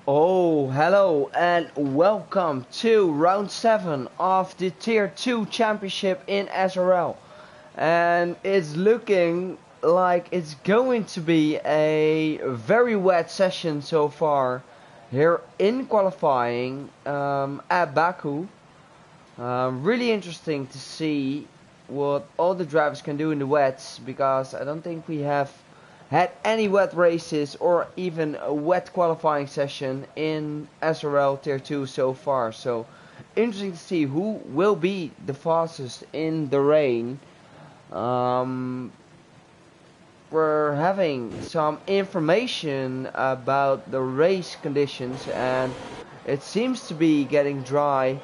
Oh, hello and welcome to round 7 of the Tier 2 Championship in SRL. And it's looking like it's going to be a very wet session so far here in qualifying at Baku. Really interesting to see what all the drivers can do in the wets, because I don't think we have had any wet races or even a wet qualifying session in SRL Tier 2 so far. So interesting to see who will be the fastest in the rain. We're having some information about the race conditions, and it seems to be getting dry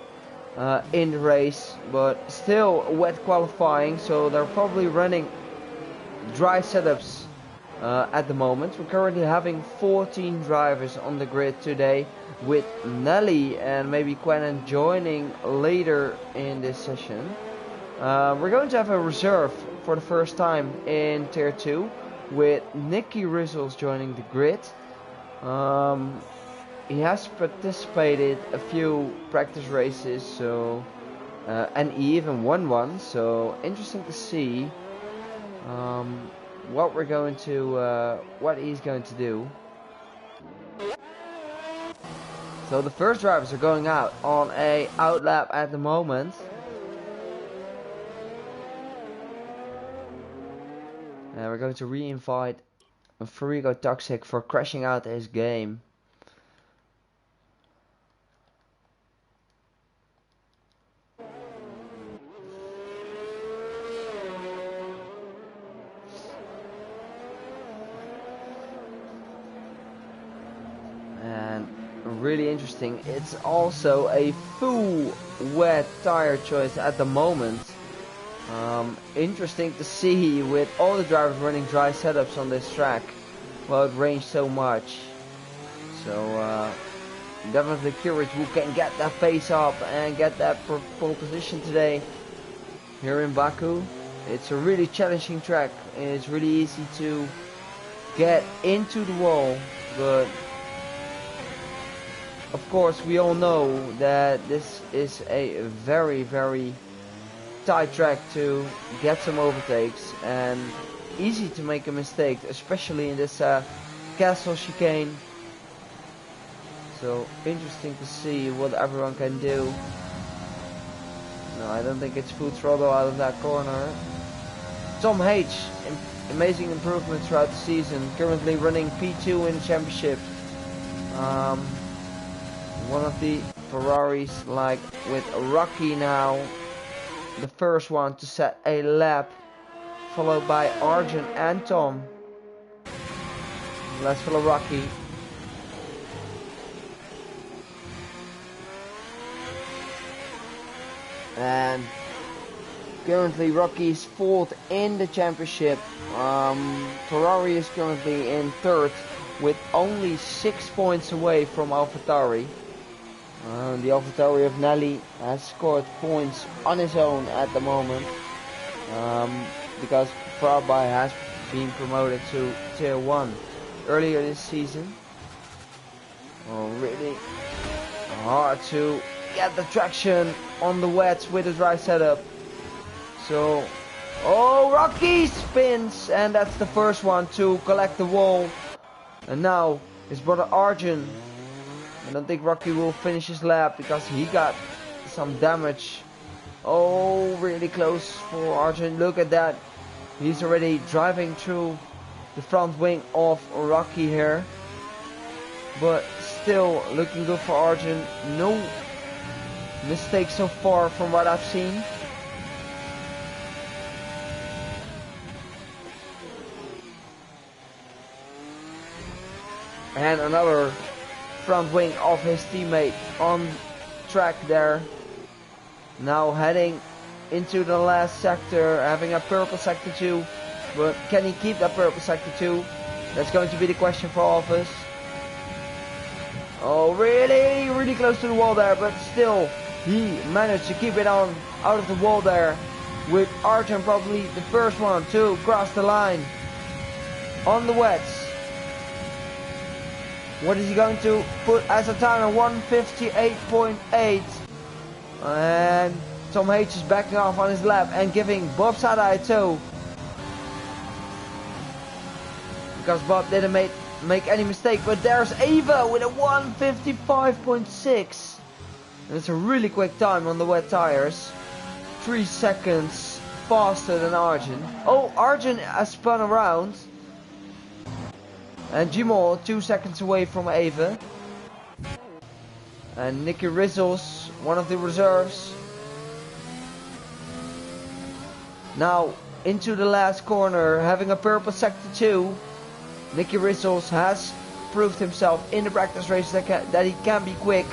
in the race, but still wet qualifying, so they're probably running dry setups at the moment. We're currently having 14 drivers on the grid today, with Nelly and maybe Quentin joining later in this session. We're going to have a reserve for the first time in Tier 2 with Nicky Rizzles joining the grid. He has participated a few practice races, so and he even won one, so interesting to see what he's going to do. So the first drivers are going out on a out lap at the moment. And we're going to re-invite Furigo Toxic for crashing out his game. And really interesting, it's also a full wet tire choice at the moment. Interesting to see with all the drivers running dry setups on this track. Well, it rains so much. So definitely curious who can get that pace up and get that pole position today here in Baku. It's a really challenging track. It's really easy to get into the wall, but of course we all know that this is a very tight track to get some overtakes, and easy to make a mistake, especially in this castle chicane. So interesting to see what everyone can do. No, I don't think it's full throttle out of that corner. Tom H, amazing improvement throughout the season, currently running P2 in the championship. One of the Ferraris, like with Rocky now, the first one to set a lap, followed by Arjun and Tom. Let's follow Rocky. And currently Rocky's fourth in the championship. Ferrari is currently in third with only 6 points away from AlphaTauri. The AlphaTauri of Nelly has scored points on his own at the moment, because Frabai has been promoted to Tier 1 earlier this season. Really hard to get the traction on the wets with a dry setup. So, Rocky spins, and that's the first one to collect the wall. And now his brother Arjun. I don't think Rocky will finish his lap because he got some damage. Oh, really close for Arjun. Look at that. He's already driving through the front wing of Rocky here. But still looking good for Arjun. No mistakes so far from what I've seen. And another front wing of his teammate on track there. Now heading into the last sector, having a purple sector 2. But can he keep that purple sector 2? That's going to be the question for all of us. Oh, really close to the wall there, but still he managed to keep it on out of the wall there, with Arjun probably the first one to cross the line on the wets. What is he going to put as a time? 158.8. And Tom H is backing off on his lap and giving Bob Sada a tow. Because Bob didn't make any mistake. But there's Ava with a 155.6. And it's a really quick time on the wet tires. 3 seconds faster than Arjun. Oh, Arjun has spun around. And Jimol 2 seconds away from Ava. And Nicky Rizzles, one of the reserves. Now into the last corner, having a purple sector 2. Nicky Rizzles has proved himself in the practice race that he can be quick.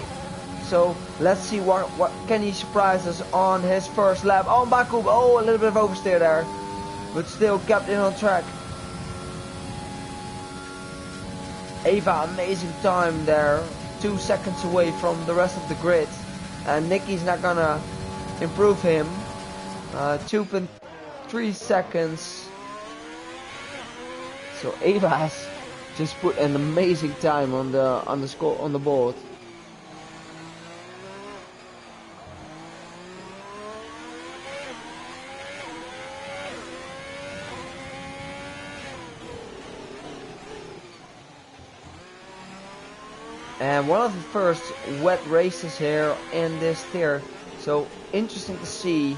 So let's see what can he surprise us on his first lap. Oh, Baku, oh, a little bit of oversteer there, but still kept in on track. Ava, amazing time there, 2 seconds away from the rest of the grid, and Nicky's not gonna improve him. 2.3 seconds. So Ava has just put an amazing time on the score on the board. And one of the first wet races here in this tier, so interesting to see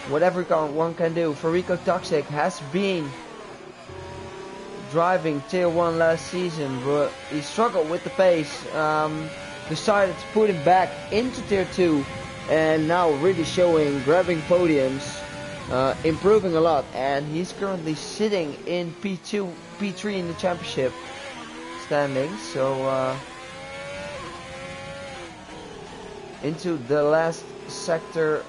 what everyone can do. Farico Toxic has been driving tier 1 last season, but he struggled with the pace, decided to put him back into tier 2, and now really showing, grabbing podiums, improving a lot, and he's currently sitting in P2, P3 in the championship standings. So into the last sector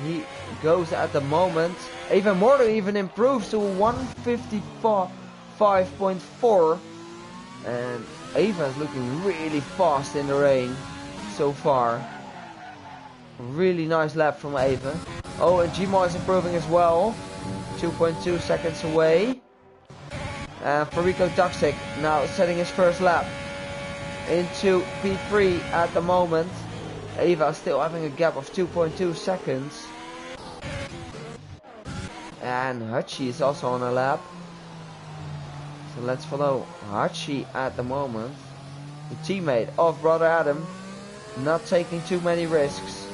he goes at the moment. Even Mordo even improves to 155.4, and Ava is looking really fast in the rain so far. Really nice lap from Ava. Oh, and Gmo is improving as well, 2.2 seconds away. And Farico Toxic now setting his first lap into P3 at the moment. Ava still having a gap of 2.2 seconds. And Hachi is also on a lap. So let's follow Hachi at the moment. The teammate of Brother Adam. Not taking too many risks.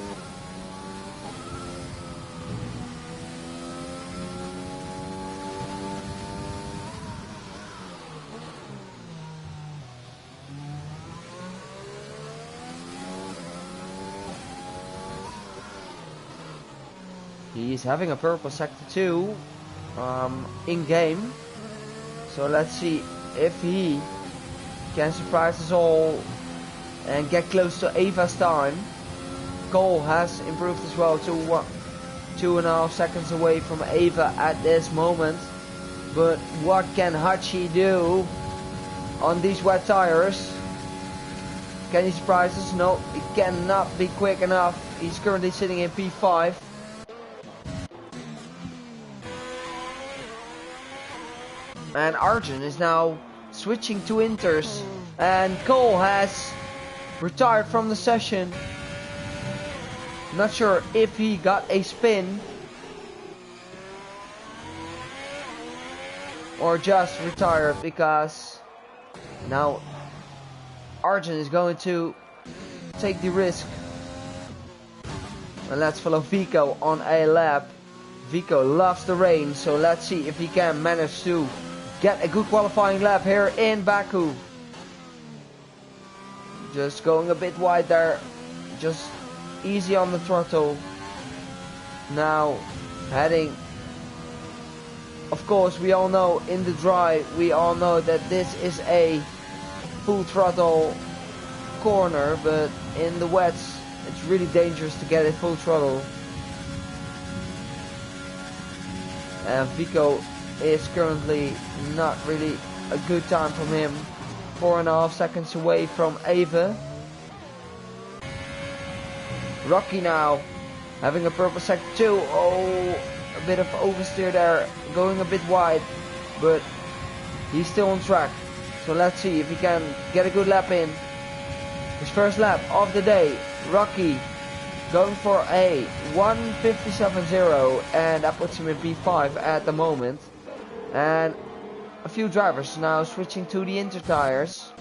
He's having a purple sector 2 in game. So let's see if he can surprise us all and get close to Ava's time. Cole has improved as well to 2.5 seconds away from Ava at this moment. But what can Hachi do on these wet tires? Can he surprise us? No, he cannot be quick enough. He's currently sitting in P5. And Arjun is now switching to inters, and Cole has retired from the session. Not sure if he got a spin or just retired, because now Arjun is going to take the risk. And let's follow Vico on a lap. Vico loves the rain, so let's see if he can manage to get a good qualifying lap here in Baku. Just going a bit wide there, just easy on the throttle. Now heading, of course we all know in the dry, we all know that this is a full throttle corner, but in the wets it's really dangerous to get it full throttle. And Vico is currently not really a good time from him. 4.5 seconds away from Ava. Rocky now having a purple sector 2. Oh, a bit of oversteer there, going a bit wide, but he's still on track. So let's see if he can get a good lap in. His first lap of the day. Rocky going for a 1:57.0, and that puts him in P5 at the moment. And a few drivers now switching to the Inter tires.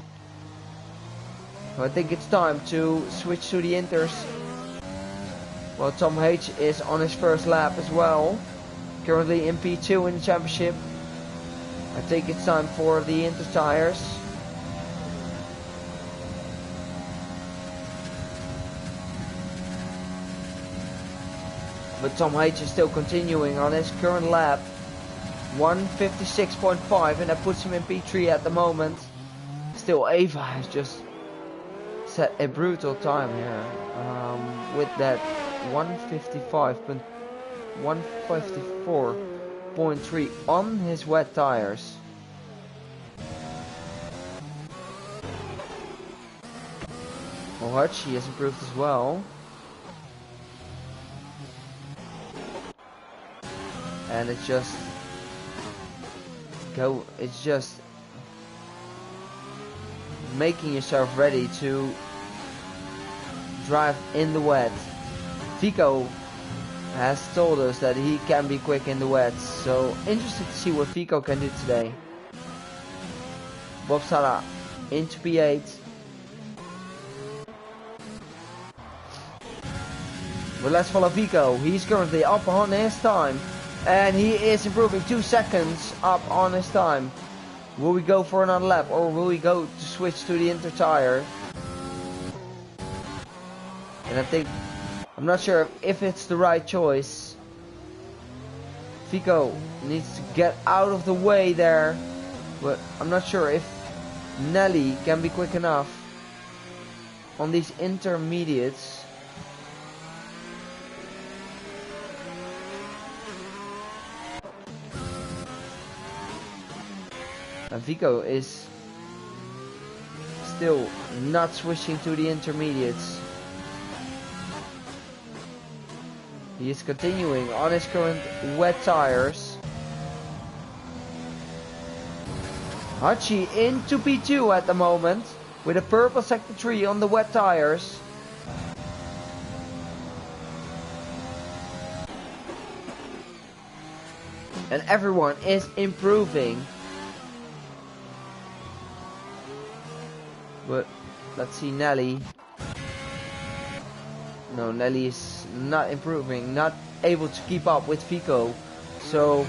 So I think it's time to switch to the Inters. Well, Tom H is on his first lap as well. Currently in P2 in the championship. I think it's time for the Inter tires. But Tom H is still continuing on his current lap. 1:56.5, and that puts him in P3 at the moment. Still, Ava has just set a brutal time here. With that 1:54.3 on his wet tires. Hachi has improved as well. And it's just making yourself ready to drive in the wet. Fico has told us that he can be quick in the wet, so interested to see what Fico can do today. Bob Sala into P8. But let's follow Fico. He's currently up on his time, and he is improving 2 seconds up on his time. Will we go for another lap, or will we go to switch to the Inter tire? And I'm not sure if it's the right choice. Fico needs to get out of the way there, but I'm not sure if Nelly can be quick enough on these intermediates. And Fico is still not switching to the intermediates. He is continuing on his current wet tires. Hachi into P2 at the moment with a purple sector 3 on the wet tires. And everyone is improving. But let's see Nelly. No, Nelly is not improving, not able to keep up with Fico. So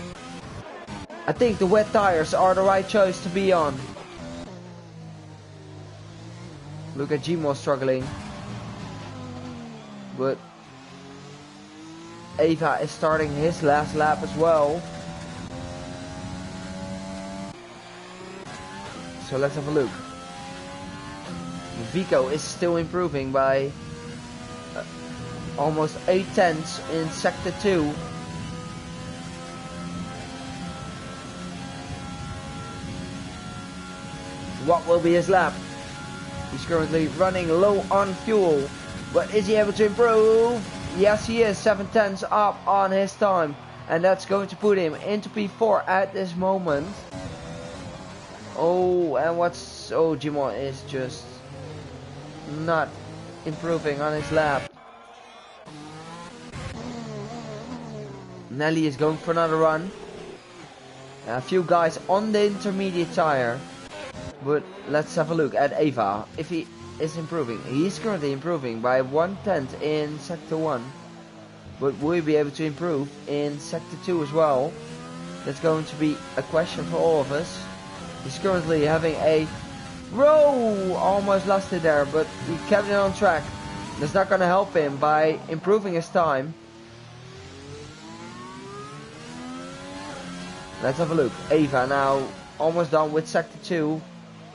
I think the wet tires are the right choice to be on. Look at Gmo struggling. But Ava is starting his last lap as well. So let's have a look. Vico is still improving by almost 0.8 in sector 2. What will be his lap? He's currently running low on fuel, but is he able to improve? Yes, he is. 0.7 up on his time, and that's going to put him into P4 at this moment. Oh, and Jimon is just not improving on his lap. Nelly is going for another run. A few guys on the intermediate tire. But let's have a look at Ava. If he is improving. He is currently improving by 1/10 in sector 1. But will he be able to improve in sector 2 as well? That's going to be a question for all of us. He's currently having a row. Almost lost it there, but he kept it on track. That's not going to help him by improving his time. Let's have a look. Ava now almost done with sector 2.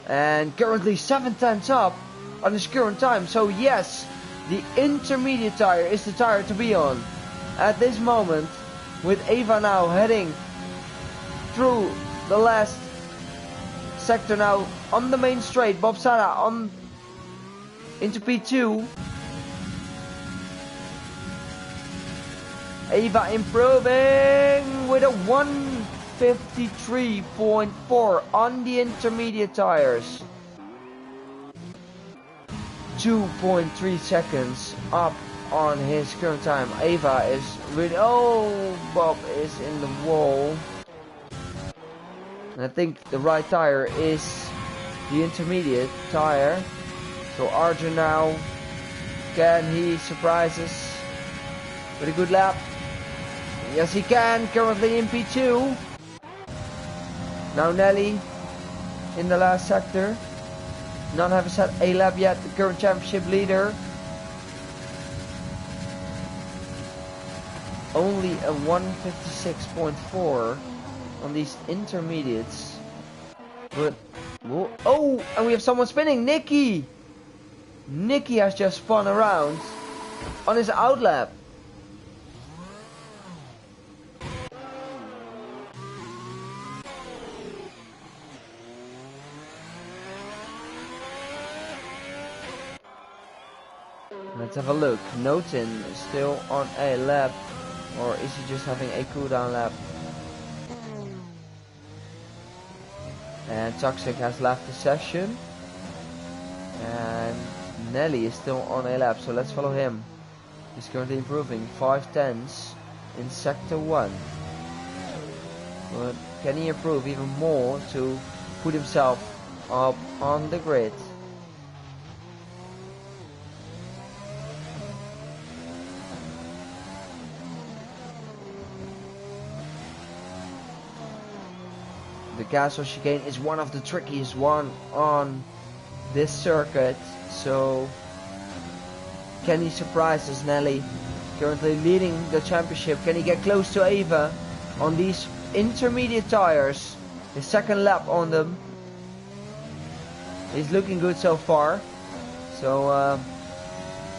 And currently 0.7 up on his current time. So yes, the intermediate tire is the tire to be on at this moment, with Ava now heading through the last sector now on the main straight. Bob Sala on into P2. Ava improving with a 153.4 on the intermediate tires. 2.3 seconds up on his current time. Eva is really... Oh, Bob is in the wall. And I think the right tire is the intermediate tire. So Arjun now, can he surprise us with a good lap? Yes, he can. Currently in P2. Now Nelly in the last sector. Not having set a lap yet. The current championship leader. Only a 156.4 on these intermediates. But oh, and we have someone spinning. Nicky. Nicky has just spun around on his outlap. Let's have a look. Notin is still on a lap, or is he just having a cooldown lap? And Toxic has left the session. And Nelly is still on a lap, so let's follow him. He's currently improving 5/10 in sector 1. But can he improve even more to put himself up on the grid? The castle chicane is one of the trickiest one on this circuit, so can he surprise us? Nelly currently leading the championship. Can he get close to Ava on these intermediate tires? His second lap on them. He's looking good so far. So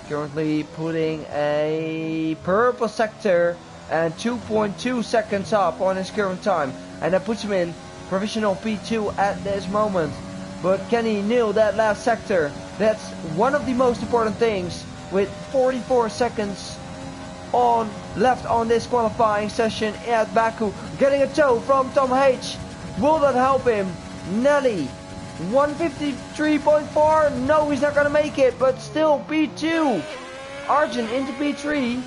currently putting a purple sector and 2.2 seconds up on his current time, and that puts him in provisional P2 at this moment. But can he nail that last sector? That's one of the most important things, with 44 seconds left on this qualifying session at Baku. Getting a tow from Tom H. Will that help him? Nelly, 153.4. No, he's not gonna make it, but still P2. Arjun into P3.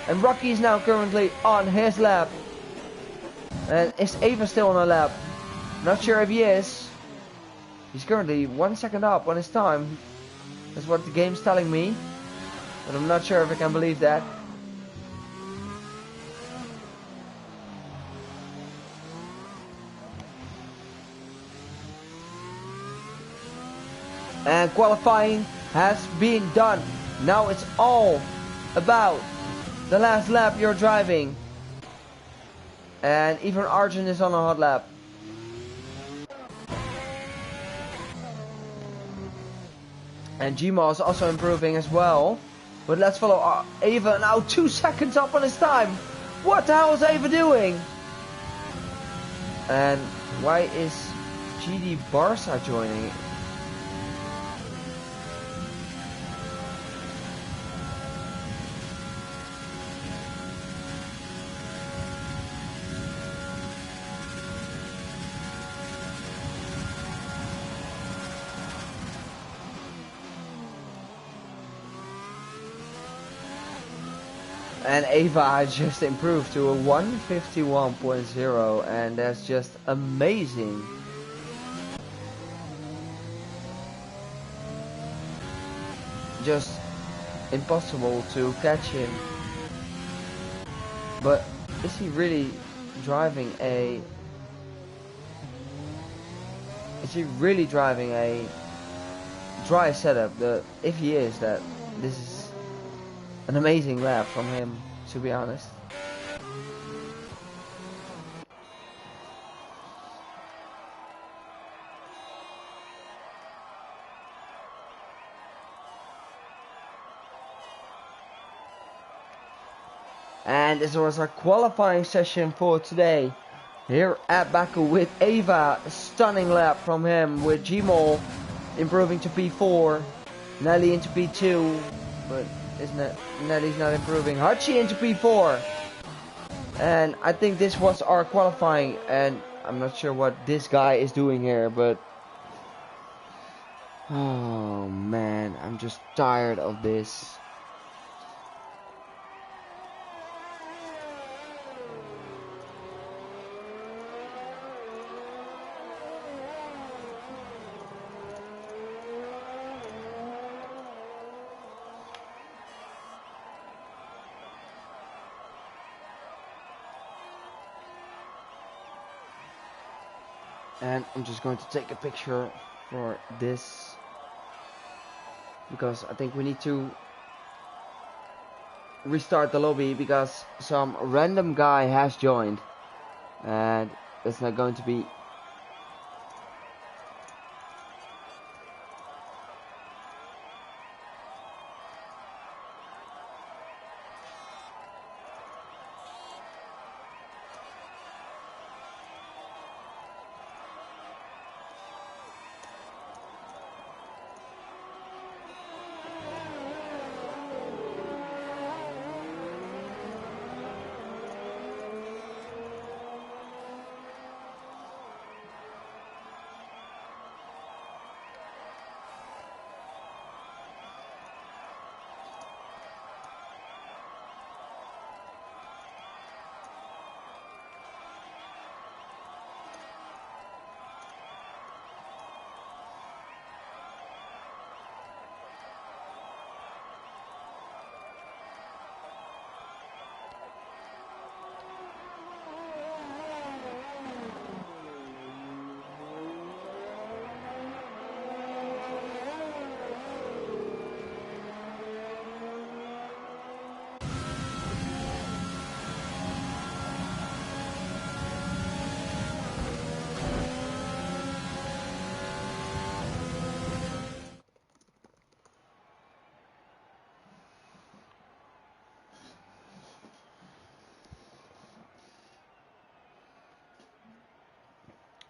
And Rocky is now currently on his lap. And is Ava still on a lap? Not sure if he is. He's currently 1 second up on his time. That's what the game's telling me. But I'm not sure if I can believe that. And qualifying has been done. Now it's all about the last lap you're driving. And even Arjun is on a hot lap. And Gma is also improving as well. But let's follow Ava now 2 seconds up on his time. What the hell is Ava doing? And why is GD Barca joining? And Ava just improved to a 151.0, and that's just amazing. Just impossible to catch him. But is he really driving a... Is he really driving a dry setup? If he is, that this is an amazing lap from him, to be honest. And this was our qualifying session for today here at Baku with Ava. A stunning lap from him, with Gmol improving to P4, Nelly into P2, but isn't it? Nelly's not improving. Hachi into P4. And I think this was our qualifying, and I'm not sure what this guy is doing here, but oh man, I'm just tired of this. And I'm just going to take a picture for this, because I think we need to restart the lobby because some random guy has joined, and it's not going to be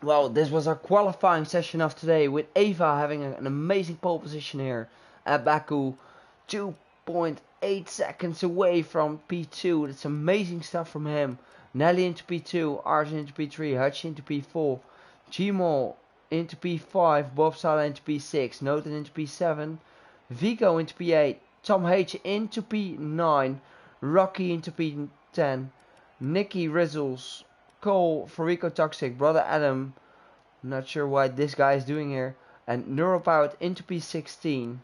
well, this was our qualifying session of today, with Eva having an amazing pole position here at Baku, 2.8 seconds away from P2. That's amazing stuff from him. Nelly into P2, Arjun into P3, Hutch into P4, Gmol into P5, Bob Sala into P6, Noten into P7, Vigo into P8, Tom H into P9, Rocky into P10, Nicky Rizzles, Cole, Farico Toxic, Brother Adam, not sure what this guy is doing here, and Neuropowered into P16.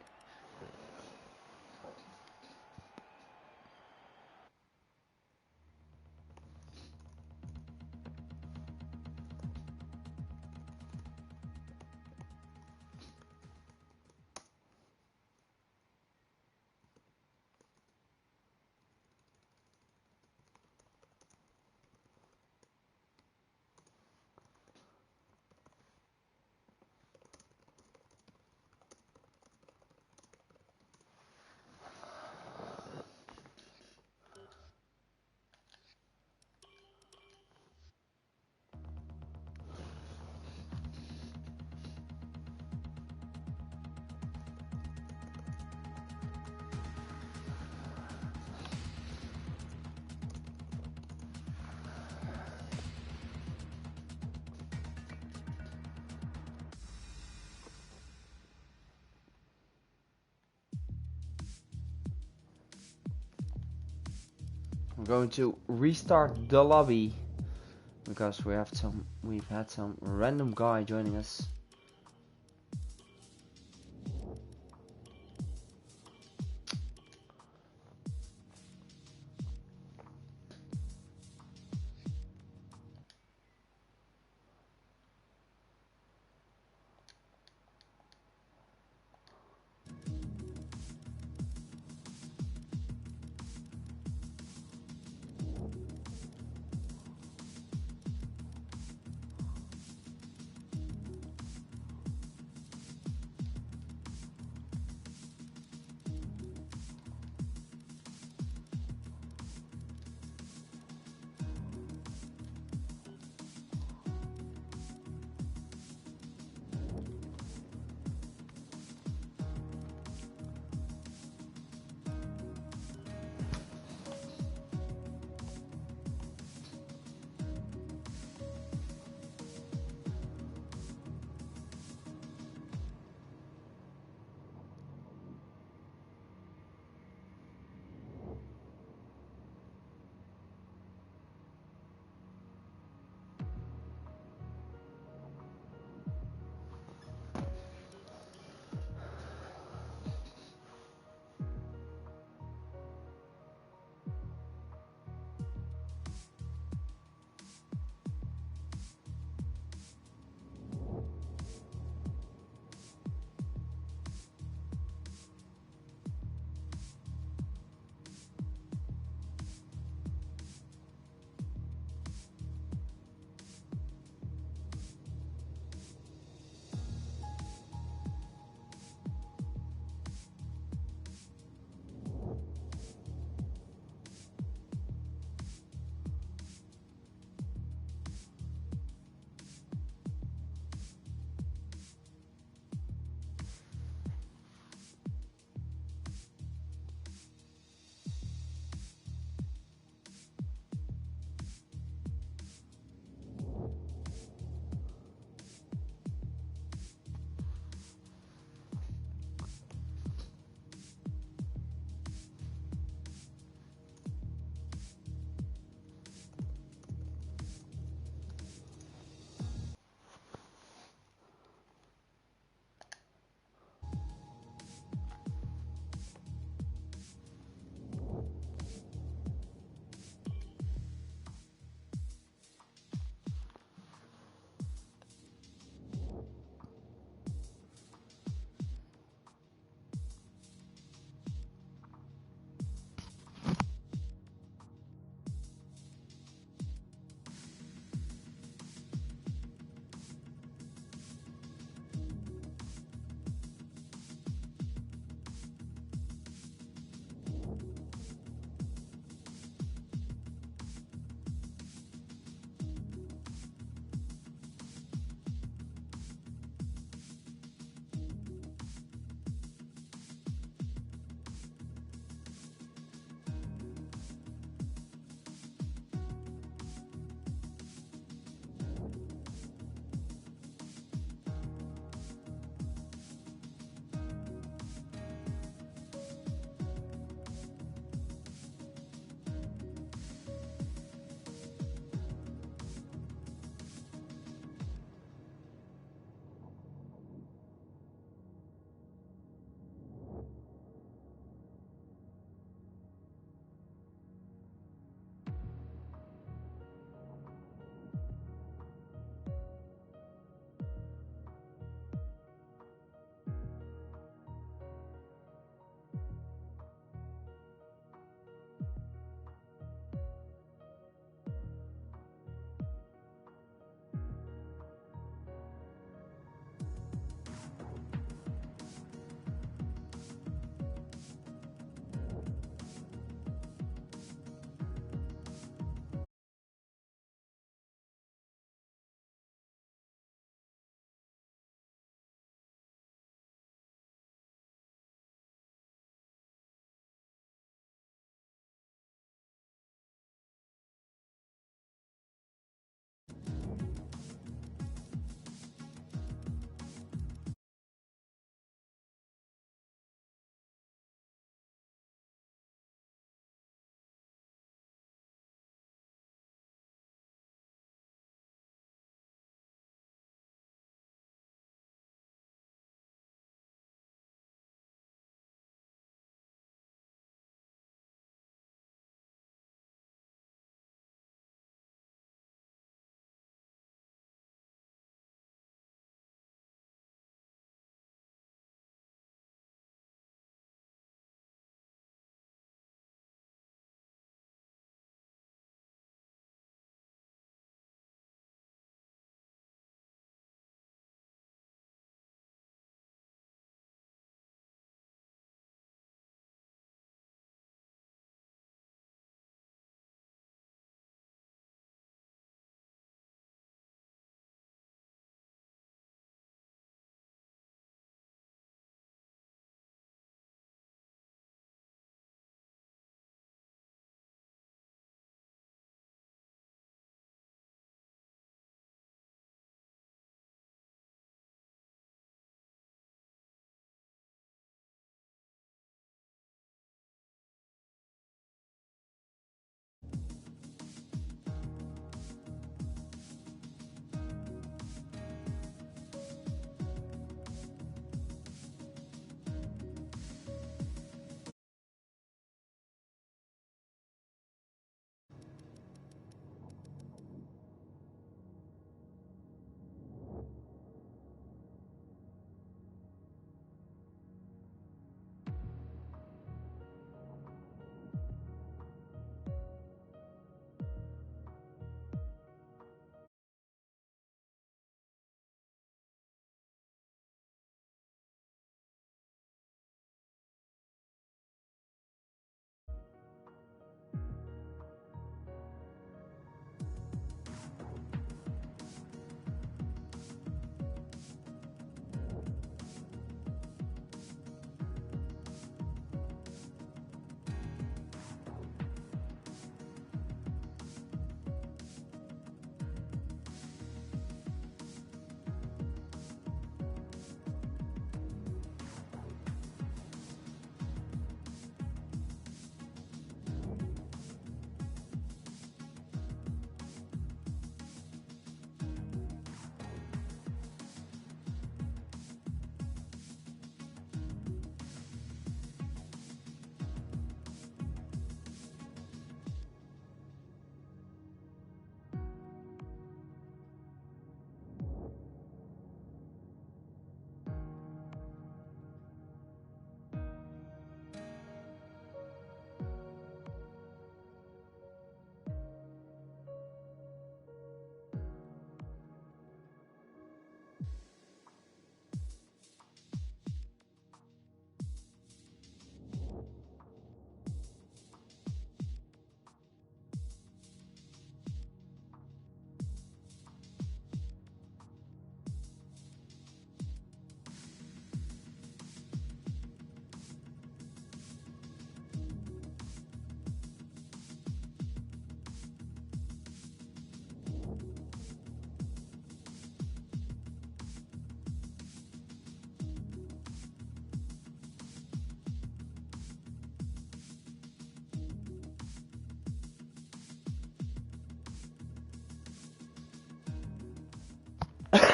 I'm going to restart the lobby because we've had some random guy joining us.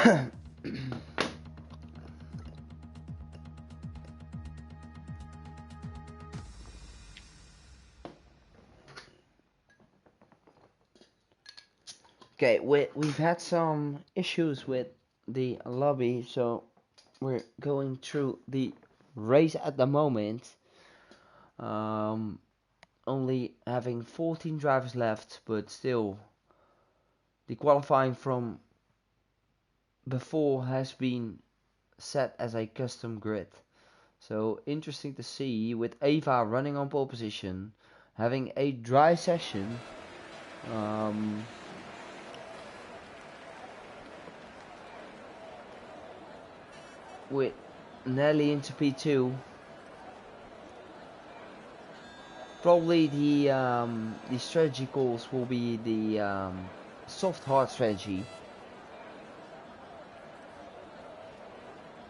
Okay, we've had some issues with the lobby, so we're going through the race at the moment. Only having 14 drivers left, but still the qualifying from before has been set as a custom grid. So interesting to see with Eva running on pole position, having a dry session. With Nelly into P2. Probably the strategy calls will be the soft hard strategy.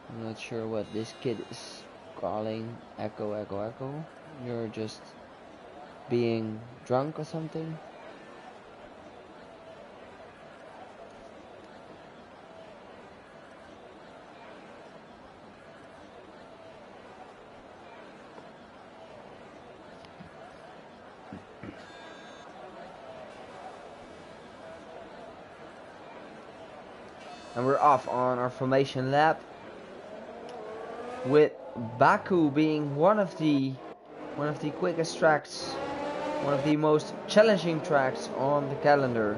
I'm not sure what this kid is calling. Echo, echo, echo. You're just being drunk or something. And we're off on our formation lap, with Baku being one of the quickest tracks, one of the most challenging tracks on the calendar,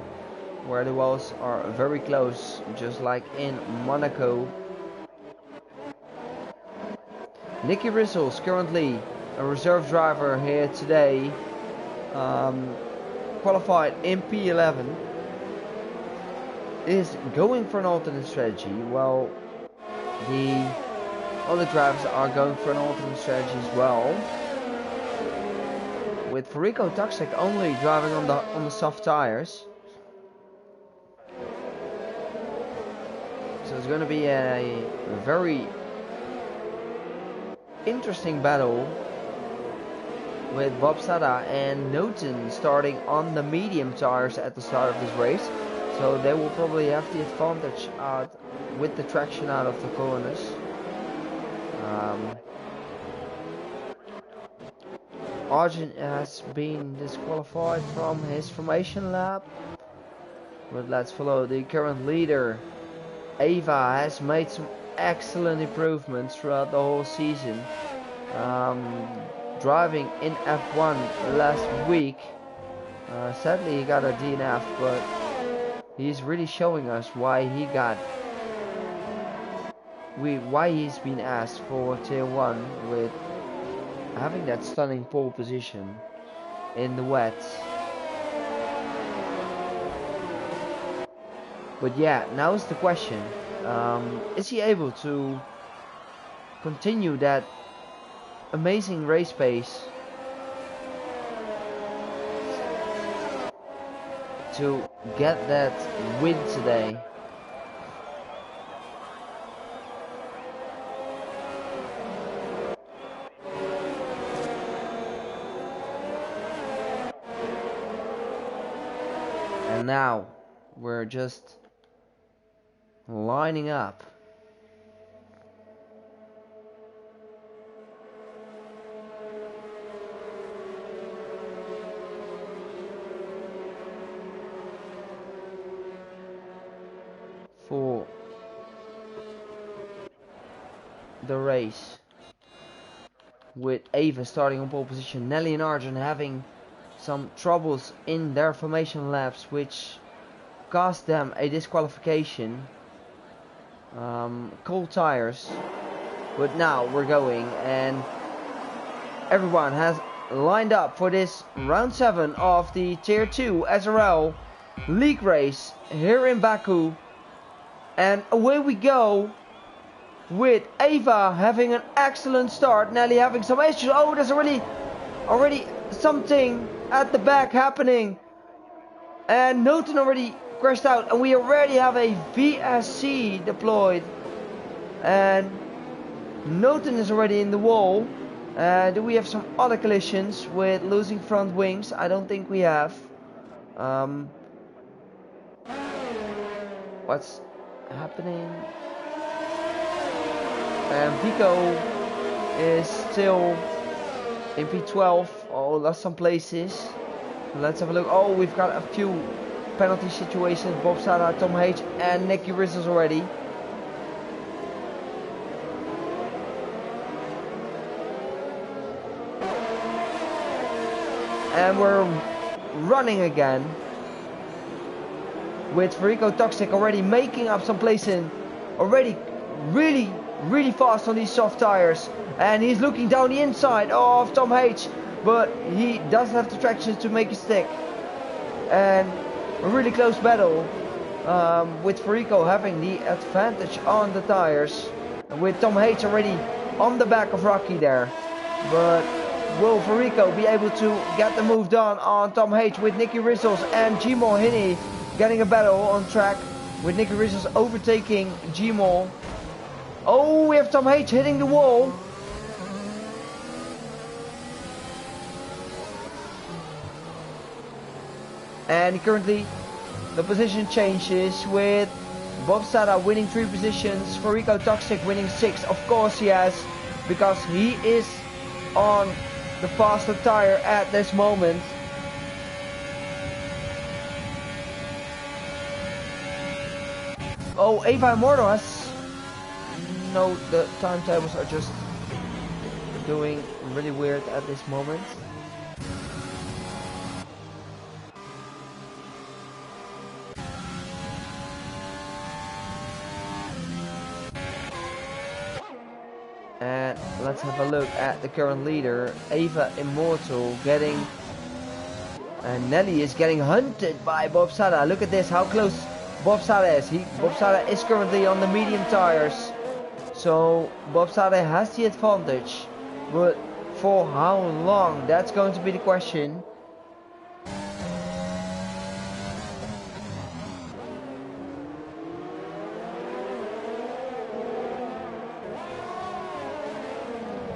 where the walls are very close, just like in Monaco. Nicky Rissels, currently a reserve driver here today, qualified in P11, is going for an alternate strategy, while the other drivers are going for an alternate strategy as well. With Furico Toxic only driving on the soft tires. So it's going to be a very interesting battle with Bob Sada and Newton starting on the medium tires at the start of this race. So they will probably have the advantage out with the traction out of the corners. Arjun has been disqualified from his formation lap. But let's follow the current leader. Eva has made some excellent improvements throughout the whole season. Driving in F1 last week. Sadly he got a DNF, but he's really showing us why he's been asked for tier 1 with having that stunning pole position in the wet. But yeah, now is the question, is he able to continue that amazing race pace to get that win today? And now we're just lining up. For the race, with Ava starting on pole position, Nelly and Arjun having some troubles in their formation laps, which cost them a disqualification. Cold tires, but now we're going, and everyone has lined up for this round 7 of the tier 2 SRL league race here in Baku. And away we go, with Ava having an excellent start, Nelly having some issues. Oh, there's already something at the back happening, and Newton already crashed out, and we already have a VSC deployed, and Newton is already in the wall. Do we have some other collisions with losing front wings? I don't think we have. happening. And Vico is still in P12. Oh, lost some places. Let's have a look. Oh, we've got a few penalty situations. Bob Sada, Tom H, and Nicky Rizzles already. And we're running again. With Federico Toxic already making up some placing. Already really fast on these soft tires. And he's looking down the inside of Tom H. But he doesn't have the traction to make it stick. And a really close battle. With Federico having the advantage on the tires. With Tom H already on the back of Rocky there. But will Federico be able to get the move done on Tom H with Nicky Rizzles and Gmol Hinney getting a battle on track with Nicky Rizzles overtaking Gmol. Oh, we have Tom H hitting the wall. And currently the position changes with Bob Sada winning 3 positions, Federico Toxic winning 6. Of course he has, because he is on the faster tire at this moment. Oh, Eva Immortal has... No, the timetables are just doing really weird at this moment. And let's have a look at the current leader, Ava Immortal, getting... And Nelly is getting hunted by Bob Sada. Look at this, how close Bob Sada is. Bob Sada is currently on the medium tires. So Bob Sada has the advantage. But for how long? That's going to be the question.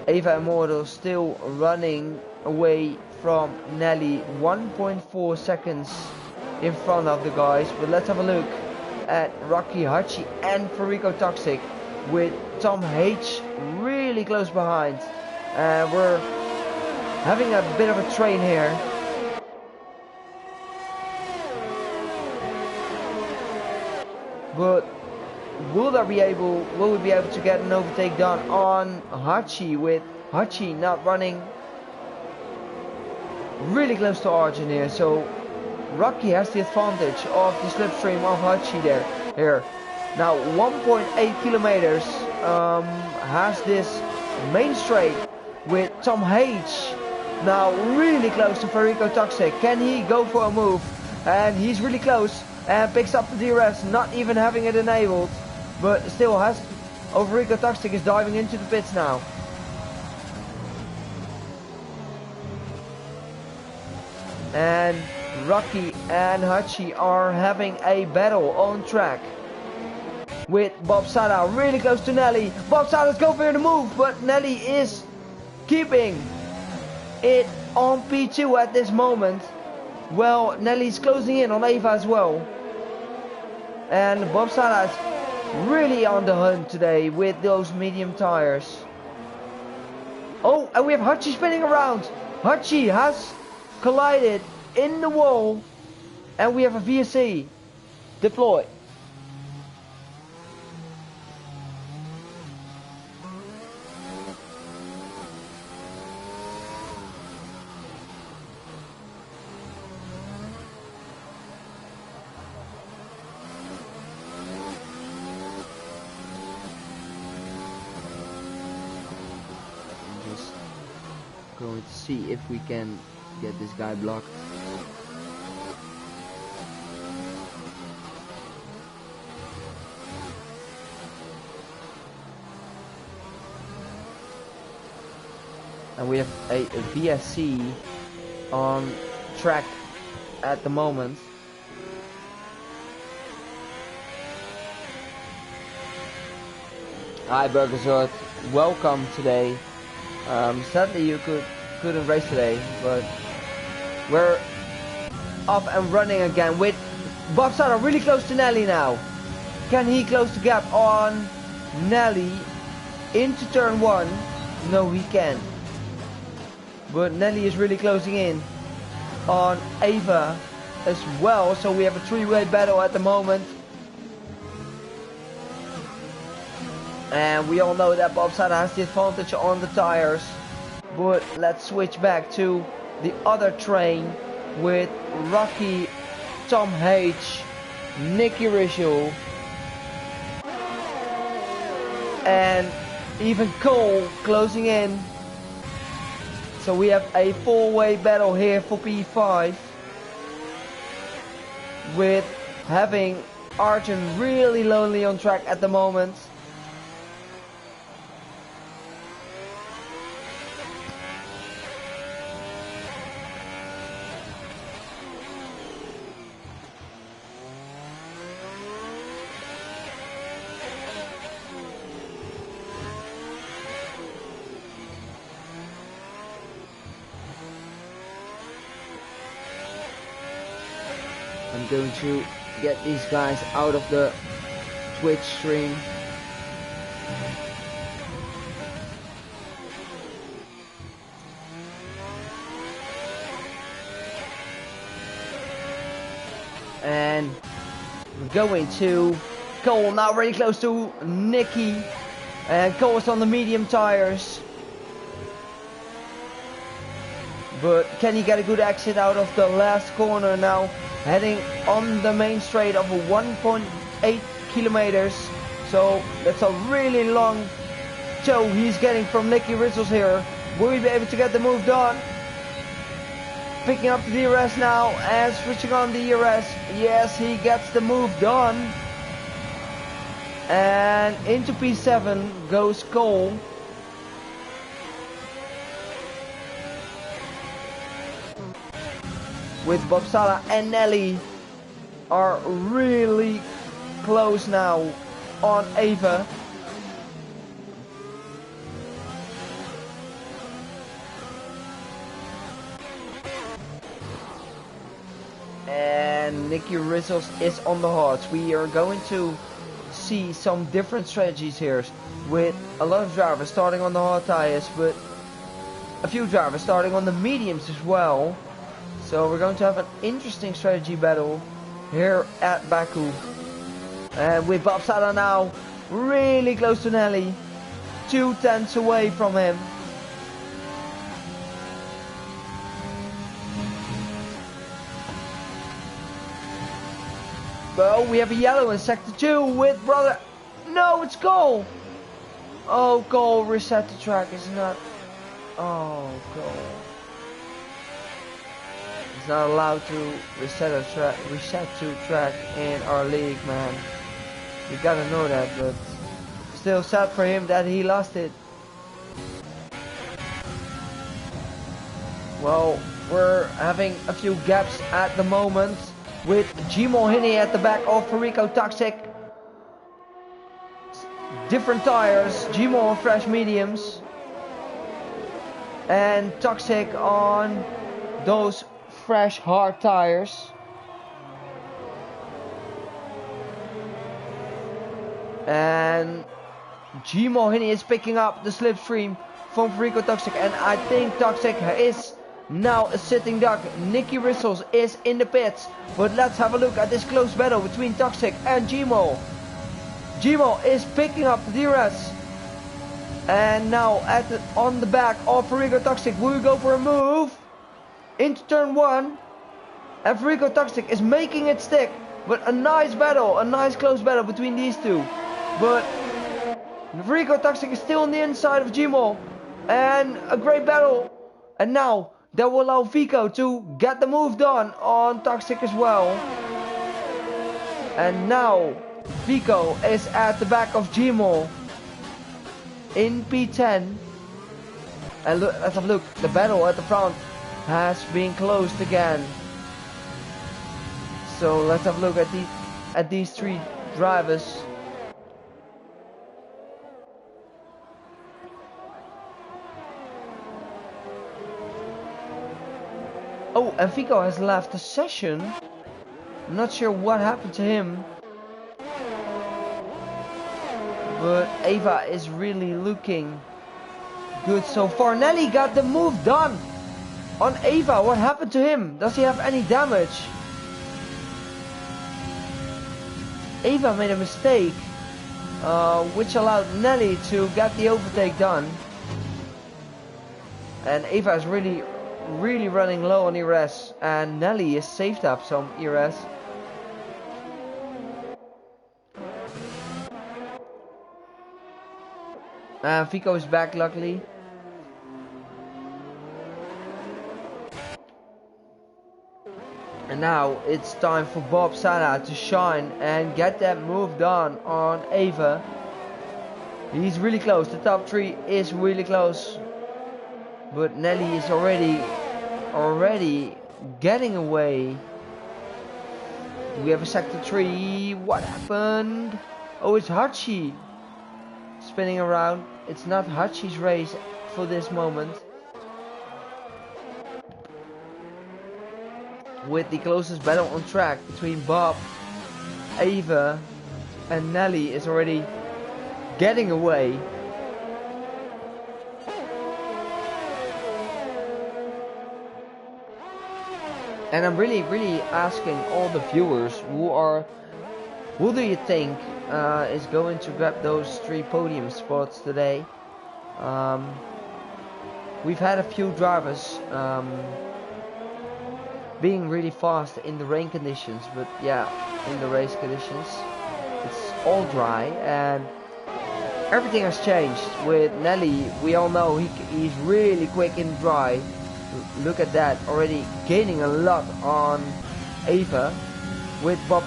Ava Immortal still running away from Nelly, 1.4 seconds in front of the guys. But let's have a look at Rocky Hachi and Federico Toxic with Tom H really close behind. And we're having a bit of a train here. But will we be able to get an overtake done on Hachi, with Hachi not running really close to Arjun here? So Rocky has the advantage of the slipstream of Hachi there. Here. Now 1.8 kilometers has this main straight with Tom H now really close to Federico Toxic. Can he go for a move? And he's really close and picks up the DRS, not even having it enabled. But still has... Federico Toxic is diving into the pits now. And Rocky and Hachi are having a battle on track. With Bob Sada really close to Nelly. Bob Sada's going for the move, but Nelly is keeping it on P2 at this moment. Well, Nelly's closing in on Ava as well. And Bob Sada's really on the hunt today with those medium tires. Oh, and we have Hachi spinning around. Hachi has collided in the wall. And we have a VSC deployed. Going to see if we can get this guy blocked. And we have a VSC on track at the moment. Hi Burgerzord, welcome today. Sadly you couldn't race today, but we're up and running again with Bob Sada really close to Nelly now. Can he close the gap on Nelly into turn 1? No, he can't. But Nelly is really closing in on Ava as well. So we have a three-way battle at the moment. And we all know that Bob Sada has the advantage on the tires. But let's switch back to the other train with Rocky, Tom H, Nicky Rizzo, and even Cole closing in. So we have a four-way battle here for P5, with having Arjun really lonely on track at the moment. I'm going to get these guys out of the Twitch stream. And we're going to Cole, now really close to Nicky. And Cole is on the medium tires. But can he get a good exit out of the last corner now? Heading on the main straight of 1.8 kilometers. So that's a really long tow he's getting from Nicky Rizzles here. Will he be able to get the move done? Picking up the DRS now and switching on the DRS. Yes, he gets the move done. And into P7 goes Cole. With Bob Sala and Nelly are really close now on Ava. And Nicky Rizzles is on the hot. We are going to see some different strategies here, with a lot of drivers starting on the hard tires, but a few drivers starting on the mediums as well. So we're going to have an interesting strategy battle here at Baku. And with Bob Sada now really close to Nelly, 2 tenths away from him. But we have a yellow in sector 2 with brother. No, it's Cole. Oh, Cole, reset the track is not. Oh, Cole. He's not allowed to reset to track in our league, man. You gotta know that, but still sad for him that he lost it. Well, we're having a few gaps at the moment, with Gmo Hinny at the back of Farico Toxic. Different tires, Gmo on fresh mediums and Toxic on those fresh hard tires. And Gmo Hinny is picking up the slipstream from Farico Toxic, and I think Toxic is now a sitting duck. Nicky Rizzles is in the pits, but let's have a look at this close battle between Toxic and Gmo. Gmo is picking up the DRS, and now on the back of Farico Toxic. Will we go for a move into turn 1? And Farico Toxic is making it stick, but a nice battle, a nice close battle between these two. But Farico Toxic is still on the inside of Gmo, and a great battle. And now that will allow Vico to get the move done on Toxic as well. And now Vico is at the back of Gmo in P10. And look, let's have a look. The battle at the front has been closed again. So let's have a look at these three drivers. Oh, and Vico has left the session. I'm not sure what happened to him. But Ava is really looking good so far. Nelly got the move done on Ava. What happened to him? Does he have any damage? Ava made a mistake, which allowed Nelly to get the overtake done. And Ava is really running low on ERS, and Nelly is saved up some ERS. Vico is back, luckily. And now it's time for Bob Sada to shine and get that move done on Ava. He's really close. The top 3 is really close. But Nelly is already getting away. We have a sector 3. What happened? Oh, it's Hachi spinning around. It's not Hachi's race for this moment. With the closest battle on track between Bob, Ava and Nelly is already getting away. And I'm really asking all the viewers who do you think is going to grab those 3 podium spots today? We've had a few drivers being really fast in the rain conditions, but yeah, in the race conditions it's all dry, and everything has changed. With Nelly, we all know he's really quick in dry. Look at that, already gaining a lot on Ava. With Bob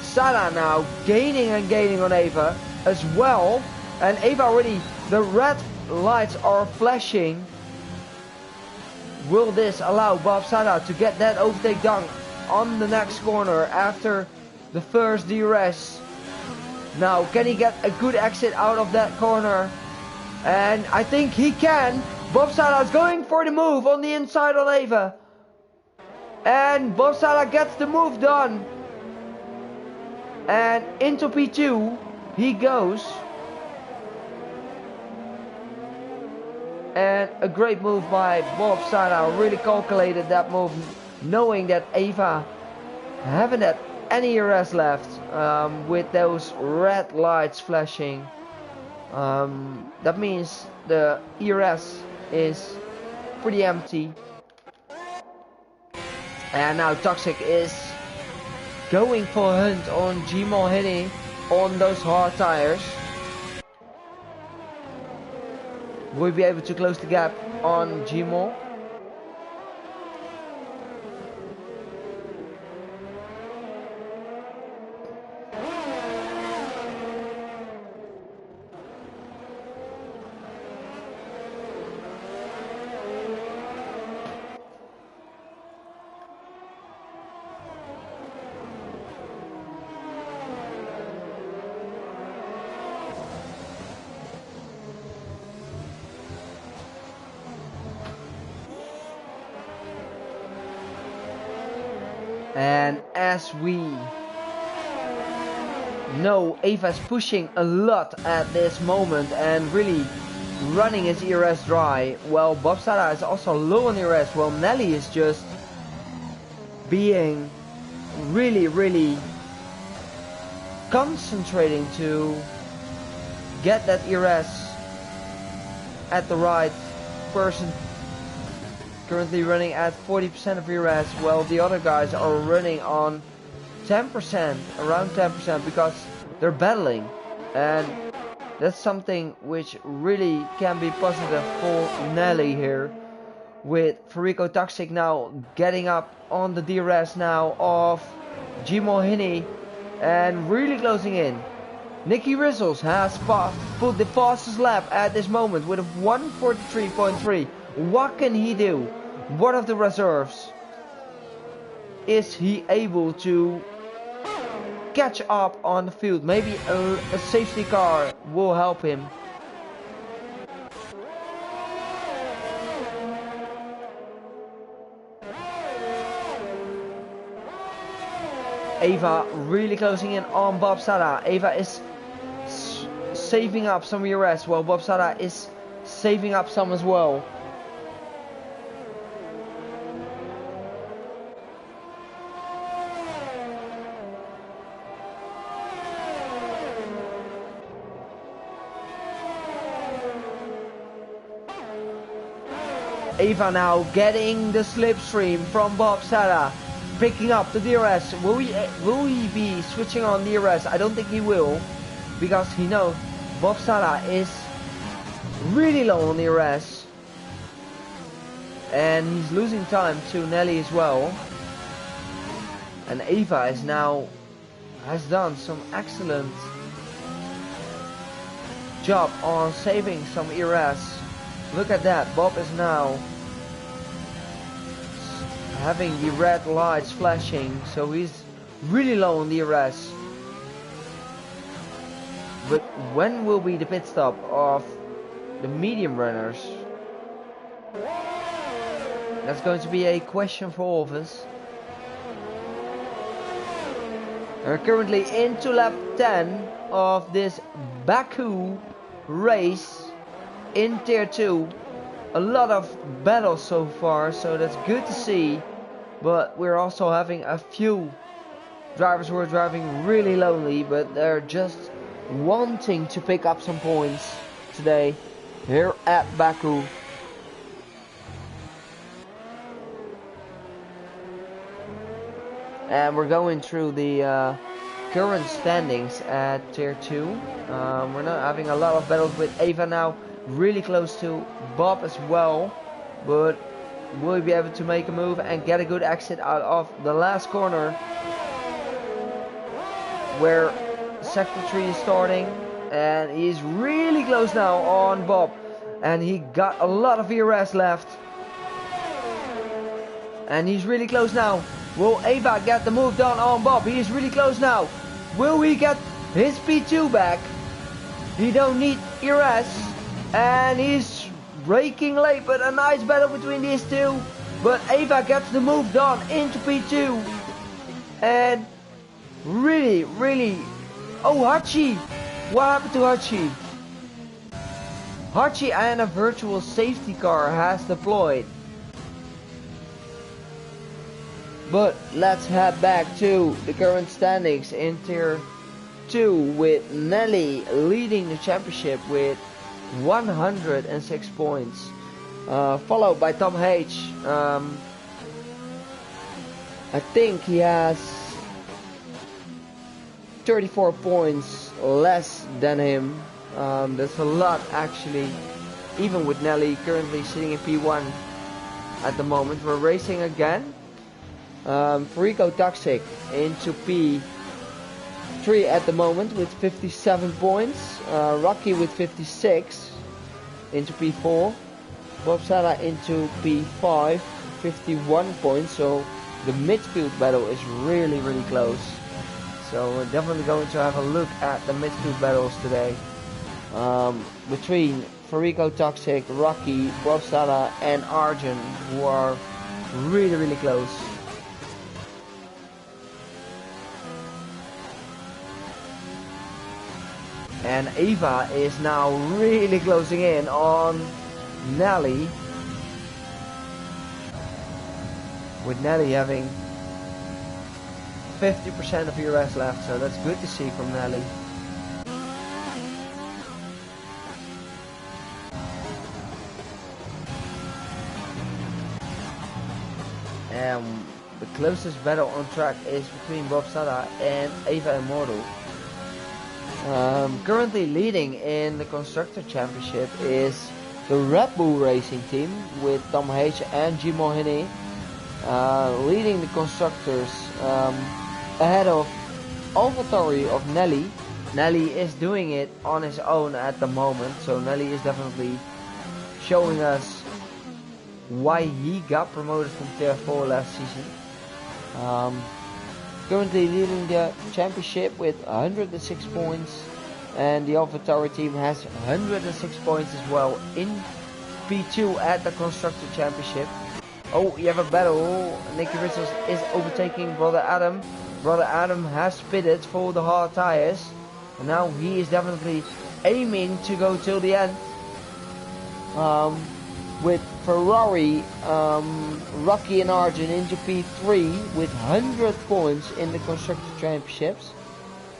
Sada now gaining on Ava as well, and Ava already, the red lights are flashing. Will this allow Bob Sada to get that overtake done on the next corner after the first DRS? Now, can he get a good exit out of that corner? And I think he can. Bob Sada is going for the move on the inside on Ava. And Bob Sada gets the move done. And into P2 he goes. And a great move by Bob Sada, really calculated that move, knowing that Ava haven't had any ERS left, with those red lights flashing. That means the ERS is pretty empty. And now Toxic is going for a hunt on Gmol Hini on those hard tires. Will we be able to close the gap on Gmol? And as we know, Ava's pushing a lot at this moment and really running his ERS dry. Well, Bob Sada is also low on ERS. Well, Nelly is just being really concentrating to get that ERS at the right person. Currently running at 40% of ERS, while the other guys are running on 10%, around 10%, because they're battling, and that's something which really can be positive for Nelly here. With Furico Toxic now getting up on the DRS now of Gmol Hini and really closing in. Nicky Rizzles has put the fastest lap at this moment with a 1:43.3. What can he do? What of the reserves? Is he able to catch up on the field? Maybe a safety car will help him. Ava really closing in on Bob Sada. Ava is saving up some ERS, while Bob Sada is saving up some as well. Eva now getting the slipstream from Bob Sada, picking up the DRS. Will he be switching on DRS? I don't think he will, because he knows Bob Sada is really low on DRS, and he's losing time to Nelly as well. And Eva is now has done some excellent job on saving some ERS. Look at that, Bob is now having the red lights flashing, so he's really low on the ERS. But when will be the pit stop of the medium runners? That's going to be a question for all of us. We're currently into lap 10 of this Baku race in tier 2. A lot of battles so far, so that's good to see. But we're also having a few drivers who are driving really lonely, but they're just wanting to pick up some points today here at Baku. And we're going through the current standings at tier 2. We're not having a lot of battles with Eva now, really close to Bob as well, but will he be able to make a move and get a good exit out of the last corner where sector 3 is starting? And he's really close now on Bob, and he got a lot of ERS left, and he's really close now. Will Eva get the move done on Bob? He is really close now. Will he get his P2 back? He don't need ERS, and he's braking late, but a nice battle between these two. But Eva gets the move done into P2, and really, oh, Hachi, what happened to Hachi? Hachi and a virtual safety car has deployed. But let's head back to the current standings in tier 2 with Nelly leading the championship with 106 points, followed by Tom H. I think he has 34 points less than him. That's a lot actually, even with Nelly currently sitting in P1 at the moment. We're racing again. Rico Toxic into P3 at the moment with 57 points. Rocky with 56 into P4. Bob Sada into P5, 51 points. So the midfield battle is really close. So we're definitely going to have a look at the midfield battles today. Between Farico Toxic, Rocky, Bob Sada and Arjun, who are really close. And Eva is now really closing in on Nelly, with Nelly having 50% of ERS left, so that's good to see from Nelly. And the closest battle on track is between Bob Sada and Eva Immortal. Currently leading in the Constructor Championship is the Red Bull Racing team with Tom H and G Mohini, leading the Constructors ahead of AlphaTauri of Nelly. Nelly is doing it on his own at the moment, so Nelly is definitely showing us why he got promoted from Tier 4 last season. Currently leading the championship with 106 points, and the AlphaTauri team has 106 points as well in P2 at the Constructor Championship. Oh, you have a battle. Nicky Richards is overtaking Brother Adam. Brother Adam has pitted for the hard tires, and now he is definitely aiming to go till the end. With Ferrari, Rocky and Arjun into P3 with 100 points in the Constructor Championships.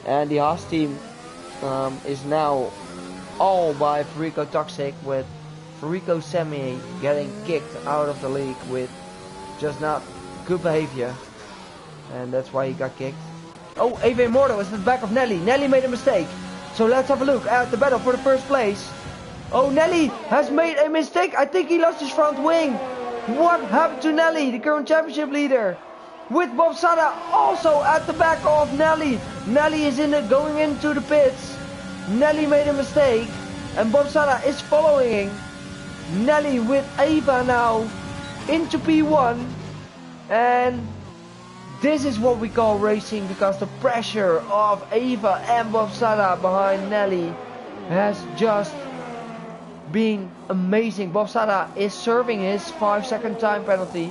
And the Haas team is now all by Federico Toxic, with Federico Semi getting kicked out of the league with just not good behavior. And that's why he got kicked. Oh, Ava Mordo is at the back of Nelly. Nelly made a mistake. So let's have a look at the battle for the first place. Oh, Nelly has made a mistake. I think he lost his front wing. What happened to Nelly, the current championship leader? With Bob Sada also at the back of Nelly. Nelly is going into the pits. Nelly made a mistake. And Bob Sada is following. Nelly with Ava now into P1. And this is what we call racing, because the pressure of Ava and Bob Sada behind Nelly has just been amazing. Bob Sada is serving his 5-second time penalty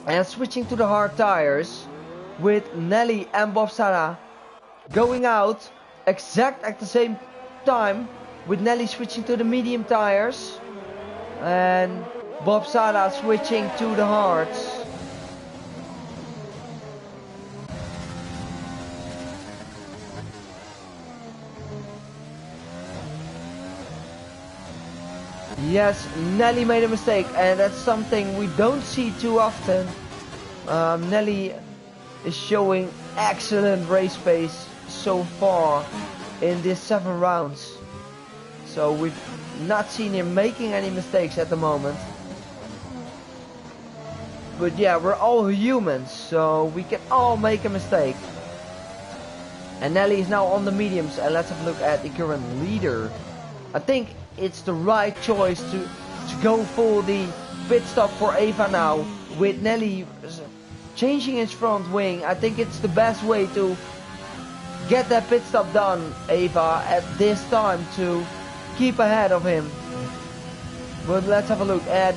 and switching to the hard tires, with Nelly and Bob Sada going out exact at the same time, with Nelly switching to the medium tires and Bob Sada switching to the hards. Yes, Nelly made a mistake, and that's something we don't see too often. Nelly is showing excellent race pace so far in these 7 rounds. So we've not seen him making any mistakes at the moment. But yeah, we're all humans, so we can all make a mistake. And Nelly is now on the mediums, and let's have a look at the current leader. I think it's the right choice to go for the pit stop for Ava now, with Nelly changing his front wing. I think it's the best way to get that pit stop done, Ava, at this time, to keep ahead of him. But let's have a look at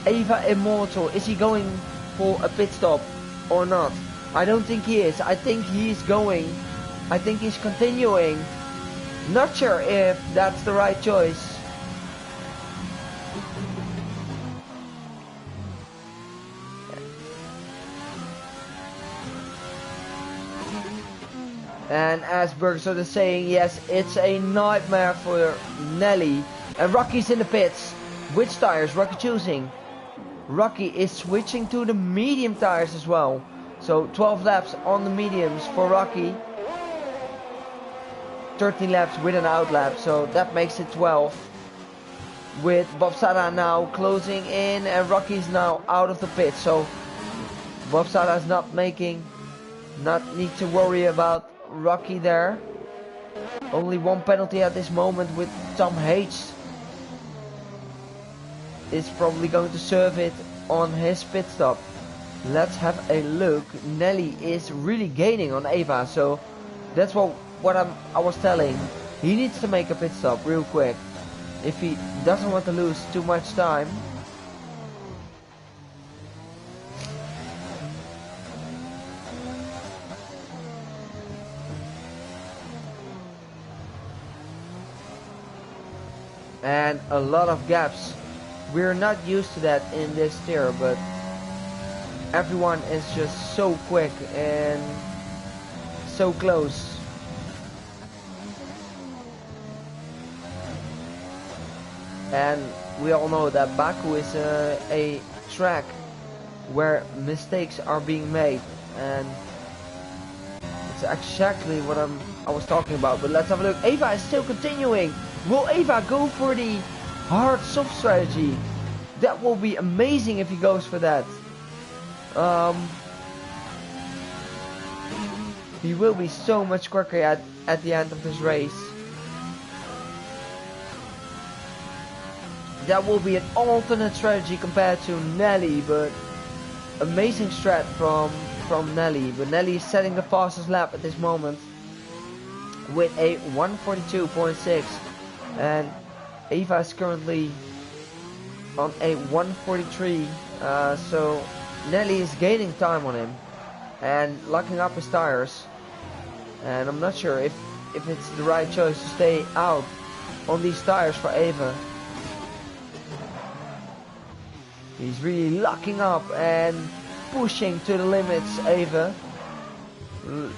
Ava Immortal. Is he going for a pit stop or not? I don't think he is. I think he's continuing. Not sure if that's the right choice. And as Bergson is saying, yes, it's a nightmare for Nelly. And Rocky's in the pits. Which tires Rocky choosing? Rocky is switching to the medium tires as well. So 12 laps on the mediums for Rocky. 13 laps with an outlap, so that makes it 12. With Bob Sada now closing in, and Rocky's now out of the pit. So Bob Sada's not need to worry about Rocky there. Only one penalty at this moment, with Tom H is probably going to serve it on his pit stop. Let's have a look. Nelly is really gaining on Ava, so that's what I was telling. He needs to make a pit stop real quick if he doesn't want to lose too much time. And a lot of gaps. We're not used to that in this tier, but everyone is just so quick and so close. And we all know that Baku is a track where mistakes are being made, and it's exactly what I was talking about. But let's have a look. Ava is still continuing. Will Ava go for the hard soft strategy? That will be amazing if he goes for that. He will be so much quicker at the end of this race. That will be an alternate strategy compared to Nelly, but amazing strat from Nelly. But Nelly is setting the fastest lap at this moment with a 142.6, and Ava is currently on a 143. So Nelly is gaining time on him and locking up his tires. And I'm not sure if if it's the right choice to stay out on these tires for Eva. He's really locking up and pushing to the limits, Eva.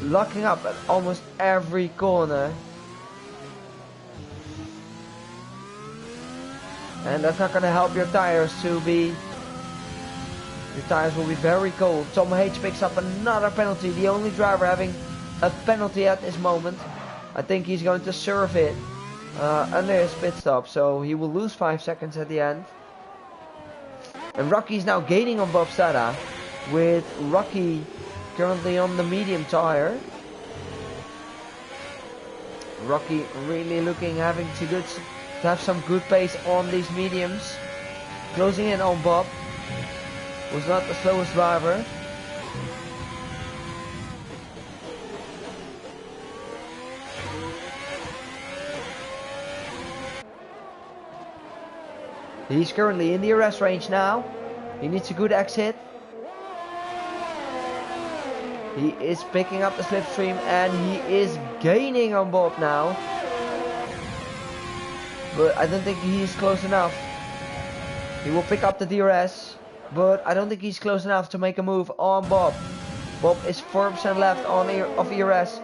Locking up at almost every corner. And that's not going to help your tires to be... Your tires will be very cold. Tom H picks up another penalty. The only driver having a penalty at this moment. I think he's going to serve it under his pit stop. So he will lose 5 seconds at the end. And Rocky's now gaining on Bob Sada. With Rocky currently on the medium tire. Rocky really looking having to have some good pace on these mediums. Closing in on Bob. Was not the slowest driver. He's currently in the arrest range now. He needs a good exit. He is picking up the slipstream and he is gaining on Bob now. But I don't think he is close enough. He will pick up the DRS. But I don't think he's close enough to make a move on Bob. Bob is 4% left of ERS.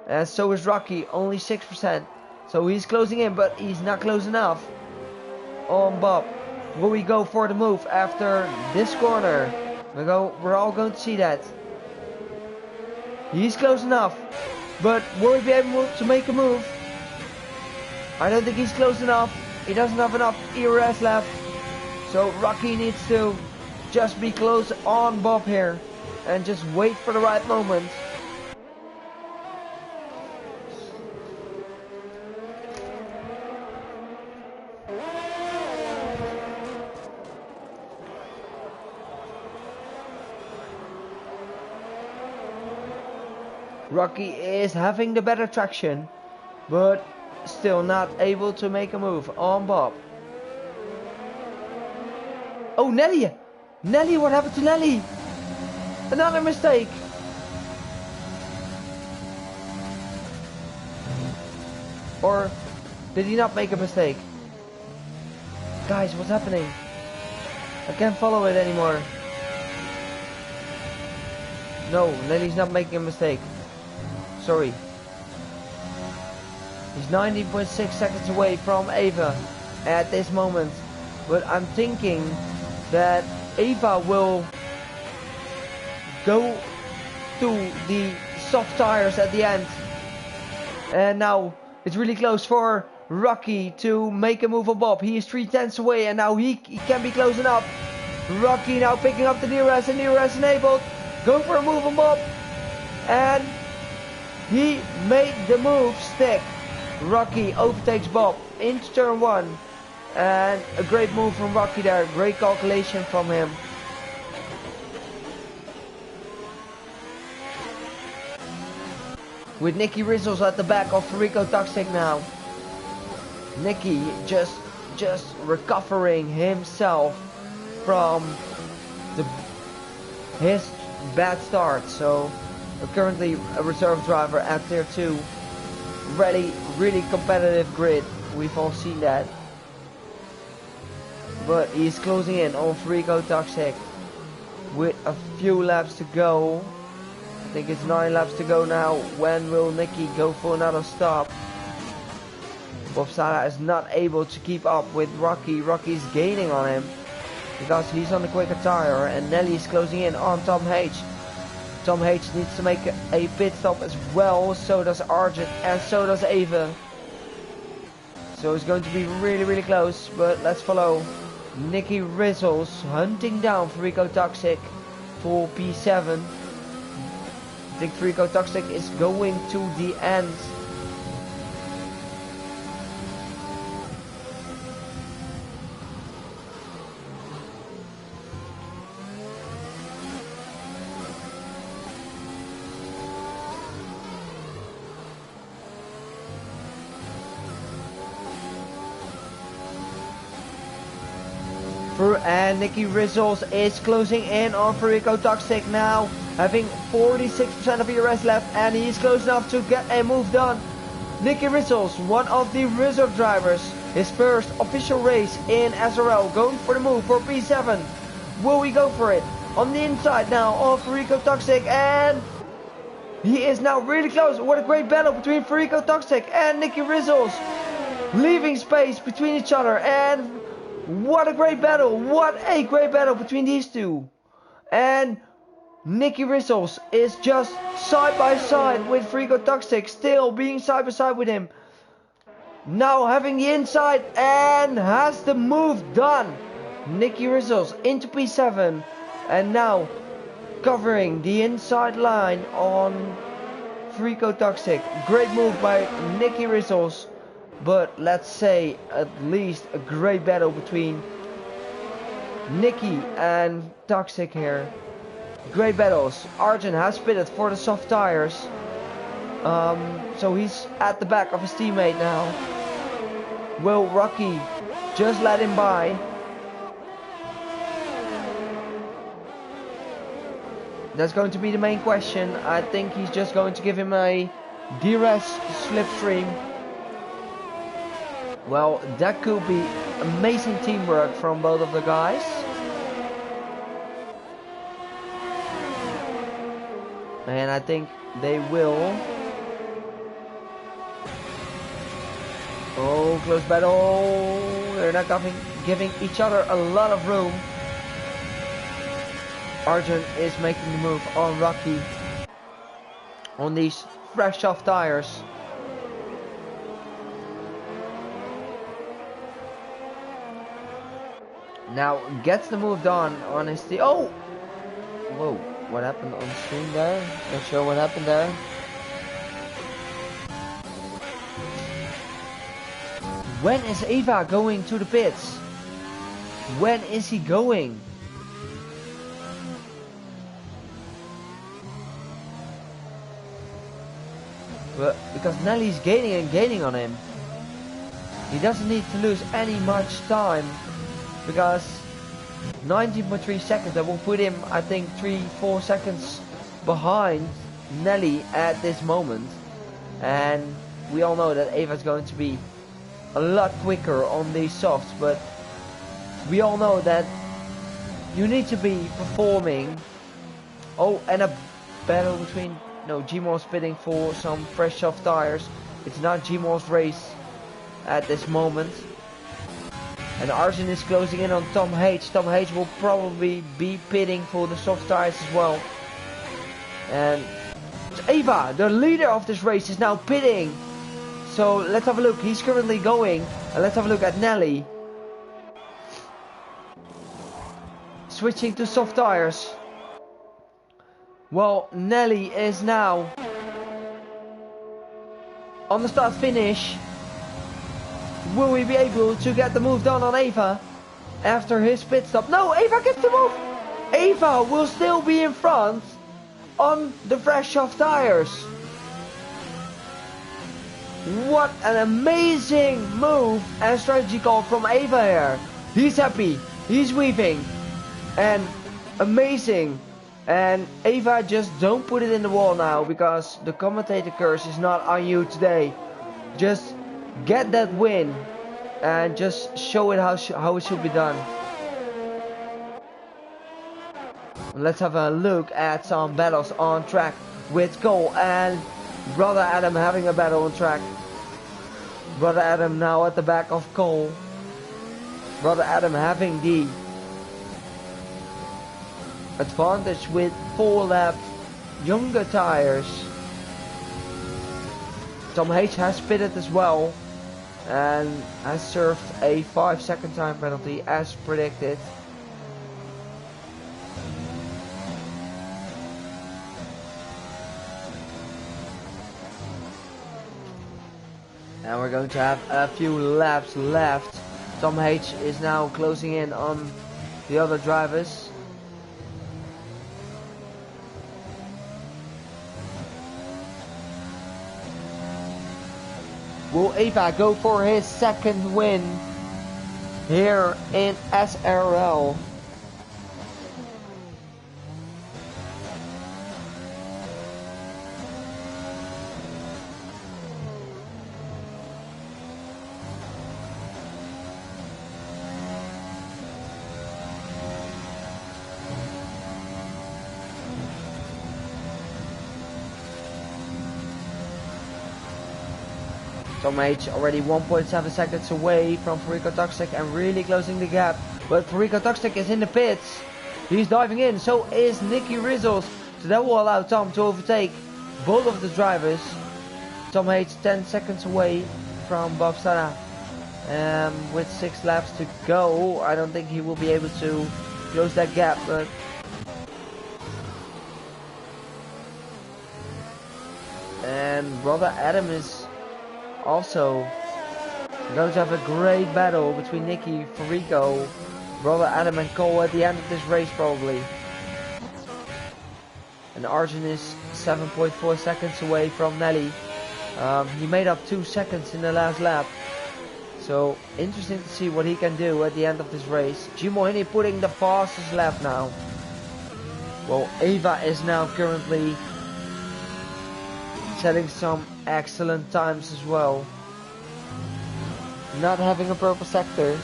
And so is Rocky, only 6%. So he's closing in, but he's not close enough on Bob. Will we go for the move after this corner? We're all going to see that. He's close enough. But will he be able to make a move? I don't think he's close enough. He doesn't have enough ERS left. So Rocky needs to just be close on Bob here and just wait for the right moment. Rocky is having the better traction, but still not able to make a move on Bob. Oh, Nelly! Nelly, what happened to Nelly? Another mistake. Or did he not make a mistake? Guys, what's happening? I can't follow it anymore. No, Nelly's not making a mistake. Sorry. He's 19.6 seconds away from Eva at this moment. But I'm thinking that Eva will go to the soft tires at the end. And now it's really close for Rocky to make a move on Bob. He is 3/10 away and now he can be close enough. Rocky now picking up the DRS and DRS enabled. Going for a move on Bob. And he made the move stick. Rocky overtakes Bob into turn 1. And a great move from Rocky there. Great calculation from him. With Nicky Rizzles at the back of Rico Toxic now. Nicky just recovering himself from his bad start. So currently a reserve driver at tier 2. Really competitive grid. We've all seen that. But he's closing in on Rico Toxic with a few laps to go. I think it's 9 laps to go now. When will Nicky go for another stop? Bob Sada is not able to keep up with Rocky. Rocky's gaining on him because he's on the quicker tire, and Nelly's closing in on Tom H. Tom H needs to make a pit stop as well. So does Arjun and so does Eva. So it's going to be really close, but let's follow Nicky Rizzles hunting down Rico Toxic for P7. I think Rico Toxic is going to the end. And Nicky Rizzles is closing in on Rico Toxic now, having 46% of ERS left, and he's close enough to get a move done. Nicky Rizzles, one of the reserve drivers, his first official race in SRL, going for the move for P7. Will he go for it? On the inside now of Furico Toxic, and he is now really close. What a great battle between Furico Toxic and Nicky Rizzles. Leaving space between each other, and what a great battle. What a great battle between these two. And Nicky Rizzles is just side by side with Furico Toxic, still being side by side with him. Now having the inside and has the move done. Nicky Rizzles into P7 and now covering the inside line on Furico Toxic. Great move by Nicky Rizzles, but let's say at least a great battle between Nicky and Toxic here. Great battles. Arjun has pitted for the soft tires. So he's at the back of his teammate now. Will Rocky just let him by? That's going to be the main question. I think he's just going to give him a DRS slipstream. Well, that could be amazing teamwork from both of the guys. And I think they will. Oh, close battle. They're not giving each other a lot of room. Arjun is making the move on Rocky on these fresh off tires. Now gets the move done on his team. Oh! Whoa. What happened on the screen there? Not sure what happened there. When is Eva going to the pits? When is he going? But because Nelly's gaining and gaining on him. He doesn't need to lose any much time, because 19.3 seconds, that will put him, I think, 3-4 seconds behind Nelly at this moment. And we all know that Eva's going to be a lot quicker on these softs, but we all know that you need to be performing. Oh, and a battle between, no, Gmor's pitting for some fresh soft tires. It's not Gmor's race at this moment. And Arjun is closing in on Tom H. Tom H will probably be pitting for the soft tires as well. And Eva, the leader of this race, is now pitting. So let's have a look. He's currently going. And let's have a look at Nelly. Switching to soft tires. Well, Nelly is now on the start finish. Will we be able to get the move done on Eva after his pit stop? No, Eva gets the move. Eva will still be in front on the fresh soft tires. What an amazing move and strategy call from Eva here. He's happy, he's weaving, and amazing. And Eva, just don't put it in the wall now, because the commentator curse is not on you today. Just get that win and just show it how it should be done. Let's have a look at some battles on track with Cole and Brother Adam having a battle on track. Brother Adam now at the back of Cole. Brother Adam having the advantage with 4 lap younger tires. Tom H has pitted as well and has served a 5-second time penalty as predicted. And we're going to have a few laps left. Tom H is now closing in on the other drivers. Will Eva go for his second win here in SRL? Tom H already 1.7 seconds away from Furico Toxic and really closing the gap. But Furico Toxic is in the pits. He's diving in, so is Nicky Rizzles. So that will allow Tom to overtake both of the drivers. Tom H 10 seconds away from Bob Sana. With 6 laps to go, I don't think he will be able to close that gap, but and Brother Adam is also going to have a great battle between Nicky, Furico, Brother Adam and Cole at the end of this race probably. And Arjun is 7.4 seconds away from Nelly. He made up 2 seconds in the last lap. So interesting to see what he can do at the end of this race. Jimohini putting the fastest lap now. Well, Ava is now currently setting some excellent times as well. Not having a purple sector.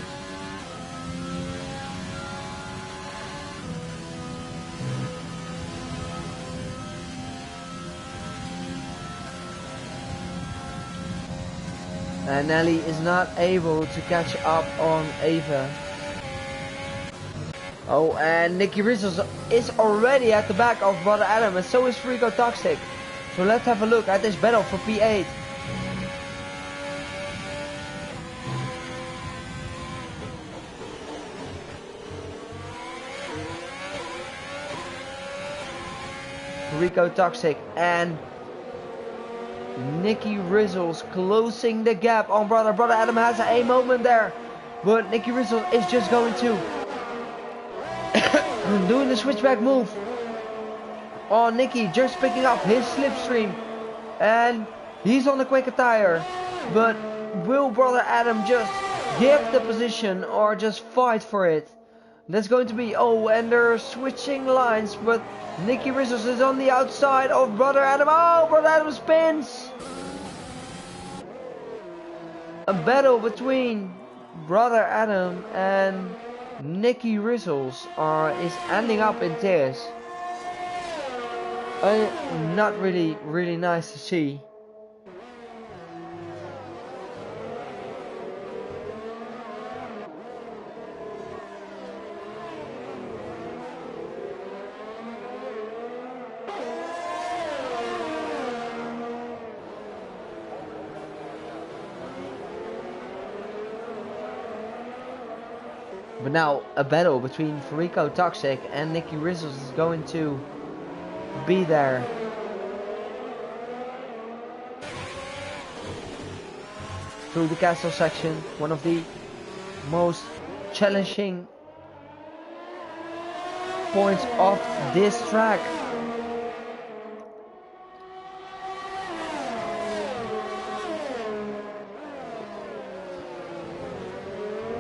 And Nelly is not able to catch up on Ava. Oh, and Nicky Rizzles is already at the back of Brother Adam, and so is Furico Toxic. So let's have a look at this battle for P8. Furico Toxic and Nicky Rizzles closing the gap on Brother. Brother Adam has a moment there, but Nicky Rizzles is just going to doing the switchback move on Nicky, just picking up his slipstream, and he's on the quicker tire. But will Brother Adam just give the position or just fight for it? That's going to be, oh, and they're switching lines, but Nicky Rizzles is on the outside of Brother Adam. Oh, Brother Adam spins. A battle between Brother Adam and Nicky Rizzles is ending up in tears. Not really nice to see. But now a battle between Furico Toxic and Nicky Rizzles is going to be there. Through the castle section, one of the most challenging points of this track.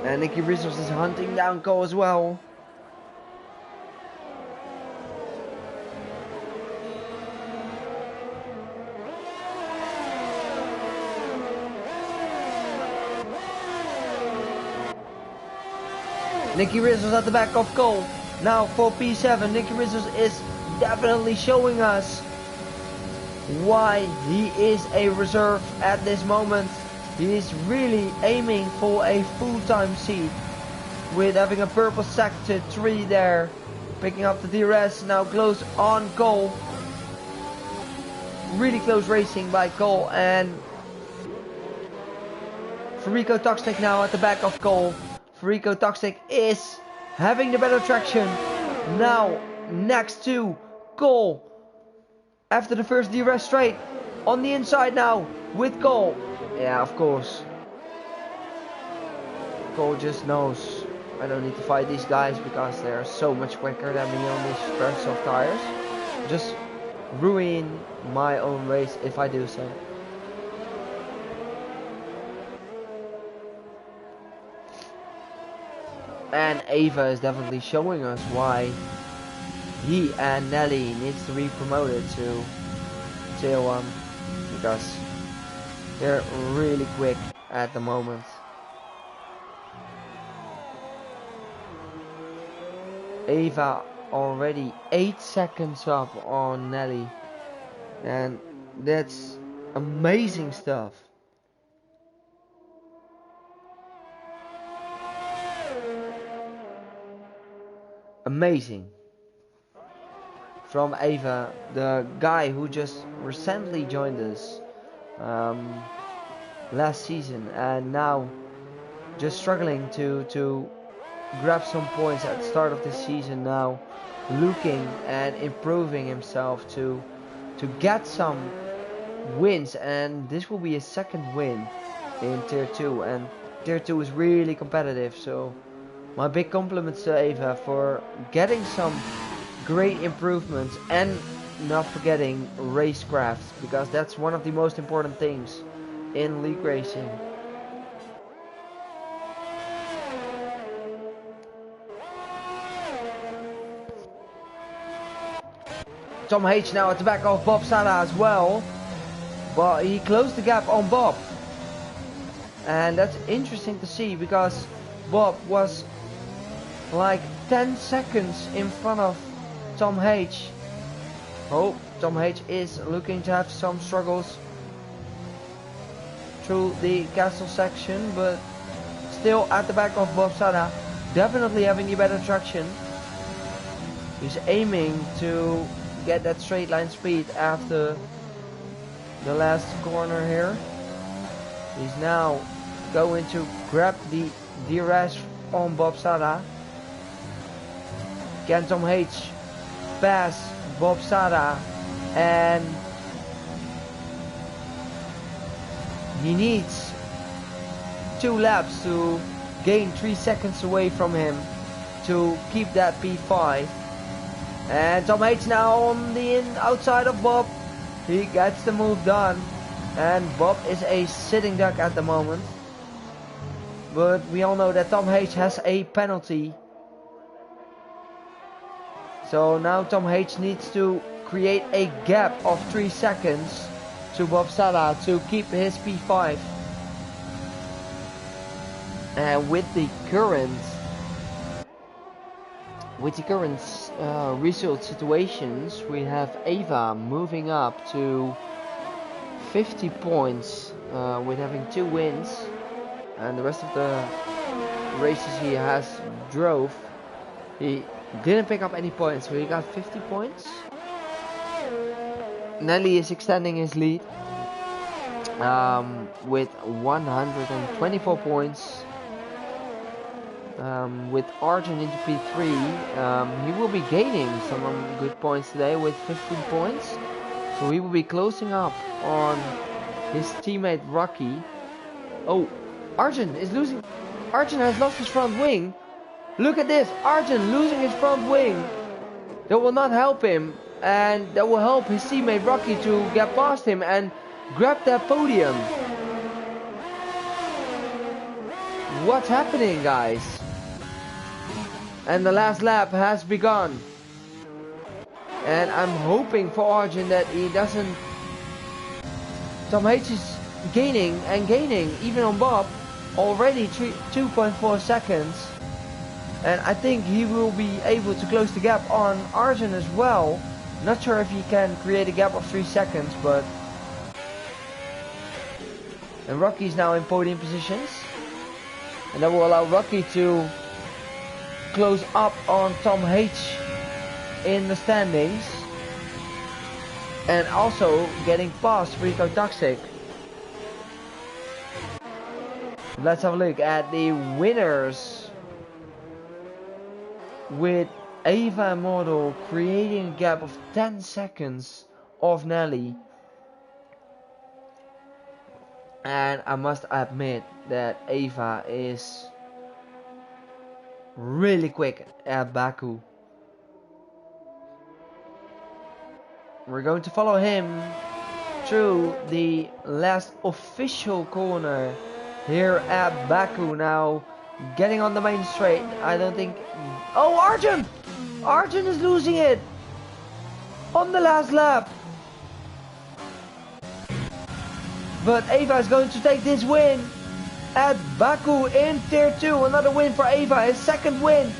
And Nicky Rizzles is hunting down Cole as well. Nicky Rizzles at the back of Cole. Now for P7, Nicky Rizzles is definitely showing us why he is a reserve at this moment. He is really aiming for a full-time seat with having a purple sector 3 there. Picking up the DRS, now close on Cole. Really close racing by Cole, and Furico Toxic now at the back of Cole. Furico Toxic is having the better traction. Now next to Cole. After the first DRS straight. On the inside now with Cole. Yeah, of course. Cole just knows I don't need to fight these guys because they're so much quicker than me on these very soft tires. Just ruin my own race if I do so. And Ava is definitely showing us why he and Nelly needs to be promoted to Tier 1 because they're really quick at the moment. Ava already 8 seconds up on Nelly, and that's amazing stuff. amazing from Eva, the guy who just recently joined us last season, and now just struggling to grab some points at the start of this season, now looking and improving himself to get some wins, and this will be his second win in tier 2, and tier 2 is really competitive. So my big compliments to Eva for getting some great improvements, and not forgetting racecraft, because that's one of the most important things in league racing. Tom H now at the back of Bob Sada as well, but he closed the gap on Bob, and that's interesting to see because Bob was like 10 seconds in front of Tom H. Oh, Tom H is looking to have some struggles through the castle section, but still at the back of Bob Sada, definitely having the better traction. He's aiming to get that straight line speed after the last corner here. He's now going to grab the DRS on Bob Sada. Can Tom H pass Bob Sada? And he needs 2 laps to gain 3 seconds away from him to keep that P5. And Tom H now on the outside of Bob. He gets the move done, and Bob is a sitting duck at the moment, but we all know that Tom H has a penalty. So now Tom H needs to create a gap of 3 seconds to Bob Sada to keep his P5. And with the current result situations, we have Eva moving up to 50 points with having 2 wins, and the rest of the races he has drove, he didn't pick up any points, so he got 50 points. Nelly is extending his lead with 124 points. With Arjun into P3, he will be gaining some good points today with 15 points. So he will be closing up on his teammate Rocky. Oh, Arjun is losing. Arjun has lost his front wing. Look at this, Arjun losing his front wing. That will not help him, and that will help his teammate Rocky to get past him and grab that podium. What's happening, guys? And the last lap has begun, and I'm hoping for Arjun that he doesn't. Tom H is gaining and gaining even on Bob, already 2.4 seconds, and I think he will be able to close the gap on Arjun as well. Not sure if he can create a gap of 3 seconds, but and Rocky's now in podium positions, and that will allow Rocky to close up on Tom H in the standings, and also getting past Rico Toxic. Let's have a look at the winners, with Eva Model creating a gap of 10 seconds of Nelly. And I must admit that Eva is really quick at Baku. We're going to follow him through the last official corner here at Baku. Now getting on the main straight. I don't think. Oh, Arjun! Arjun is losing it on the last lap. But Eva is going to take this win at Baku in tier 2. Another win for Eva, his second win.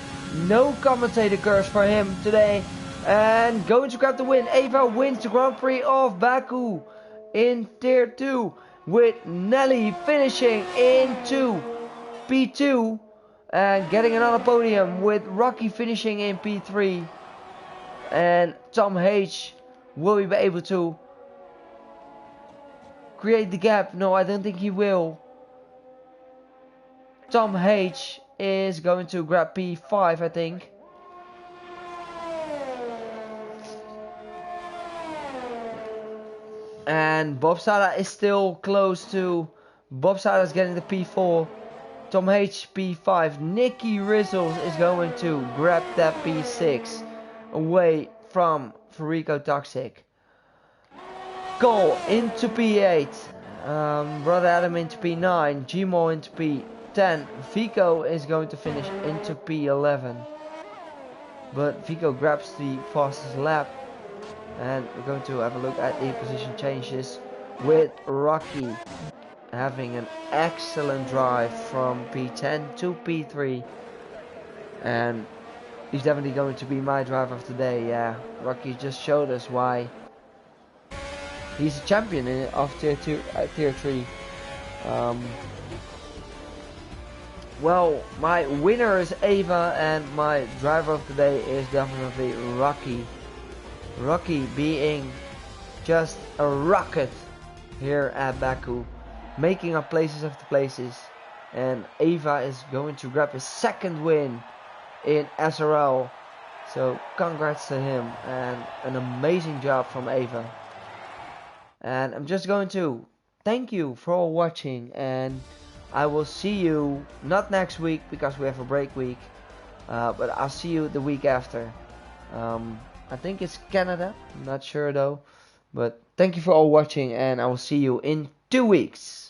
No commentator curse for him today. And going to grab the win. Eva wins the Grand Prix of Baku in tier 2, with Nelly finishing into P2 And getting another podium with Rocky finishing in P3. And Tom H will he be able to create the gap? No, I don't think he will. Tom H is going to grab P5, I think. And Bob Sada is still close to. Bob Sada is getting the P4. Tom H P5. Nicky Rizzles is going to grab that P6 away from Farico Toxic. Cole into P8. Brother Adam into P9. Gmo into P10. Vico is going to finish into P11. But Vico grabs the fastest lap. And we're going to have a look at the position changes with Rocky having an excellent drive from P10 to P3. And he's definitely going to be my driver of the day. Yeah, Rocky just showed us why he's a champion of tier 3. Well, my winner is Ava and my driver of the day is definitely Rocky. Rocky being just a rocket here at Baku, making up places after places, and Ava is going to grab his second win in SRL, so congrats to him and an amazing job from Ava. And I'm just going to thank you for watching, and I will see you not next week because we have a break week, but I'll see you the week after. I think it's Canada, I'm not sure though. But thank you for all watching and I will see you in 2 weeks.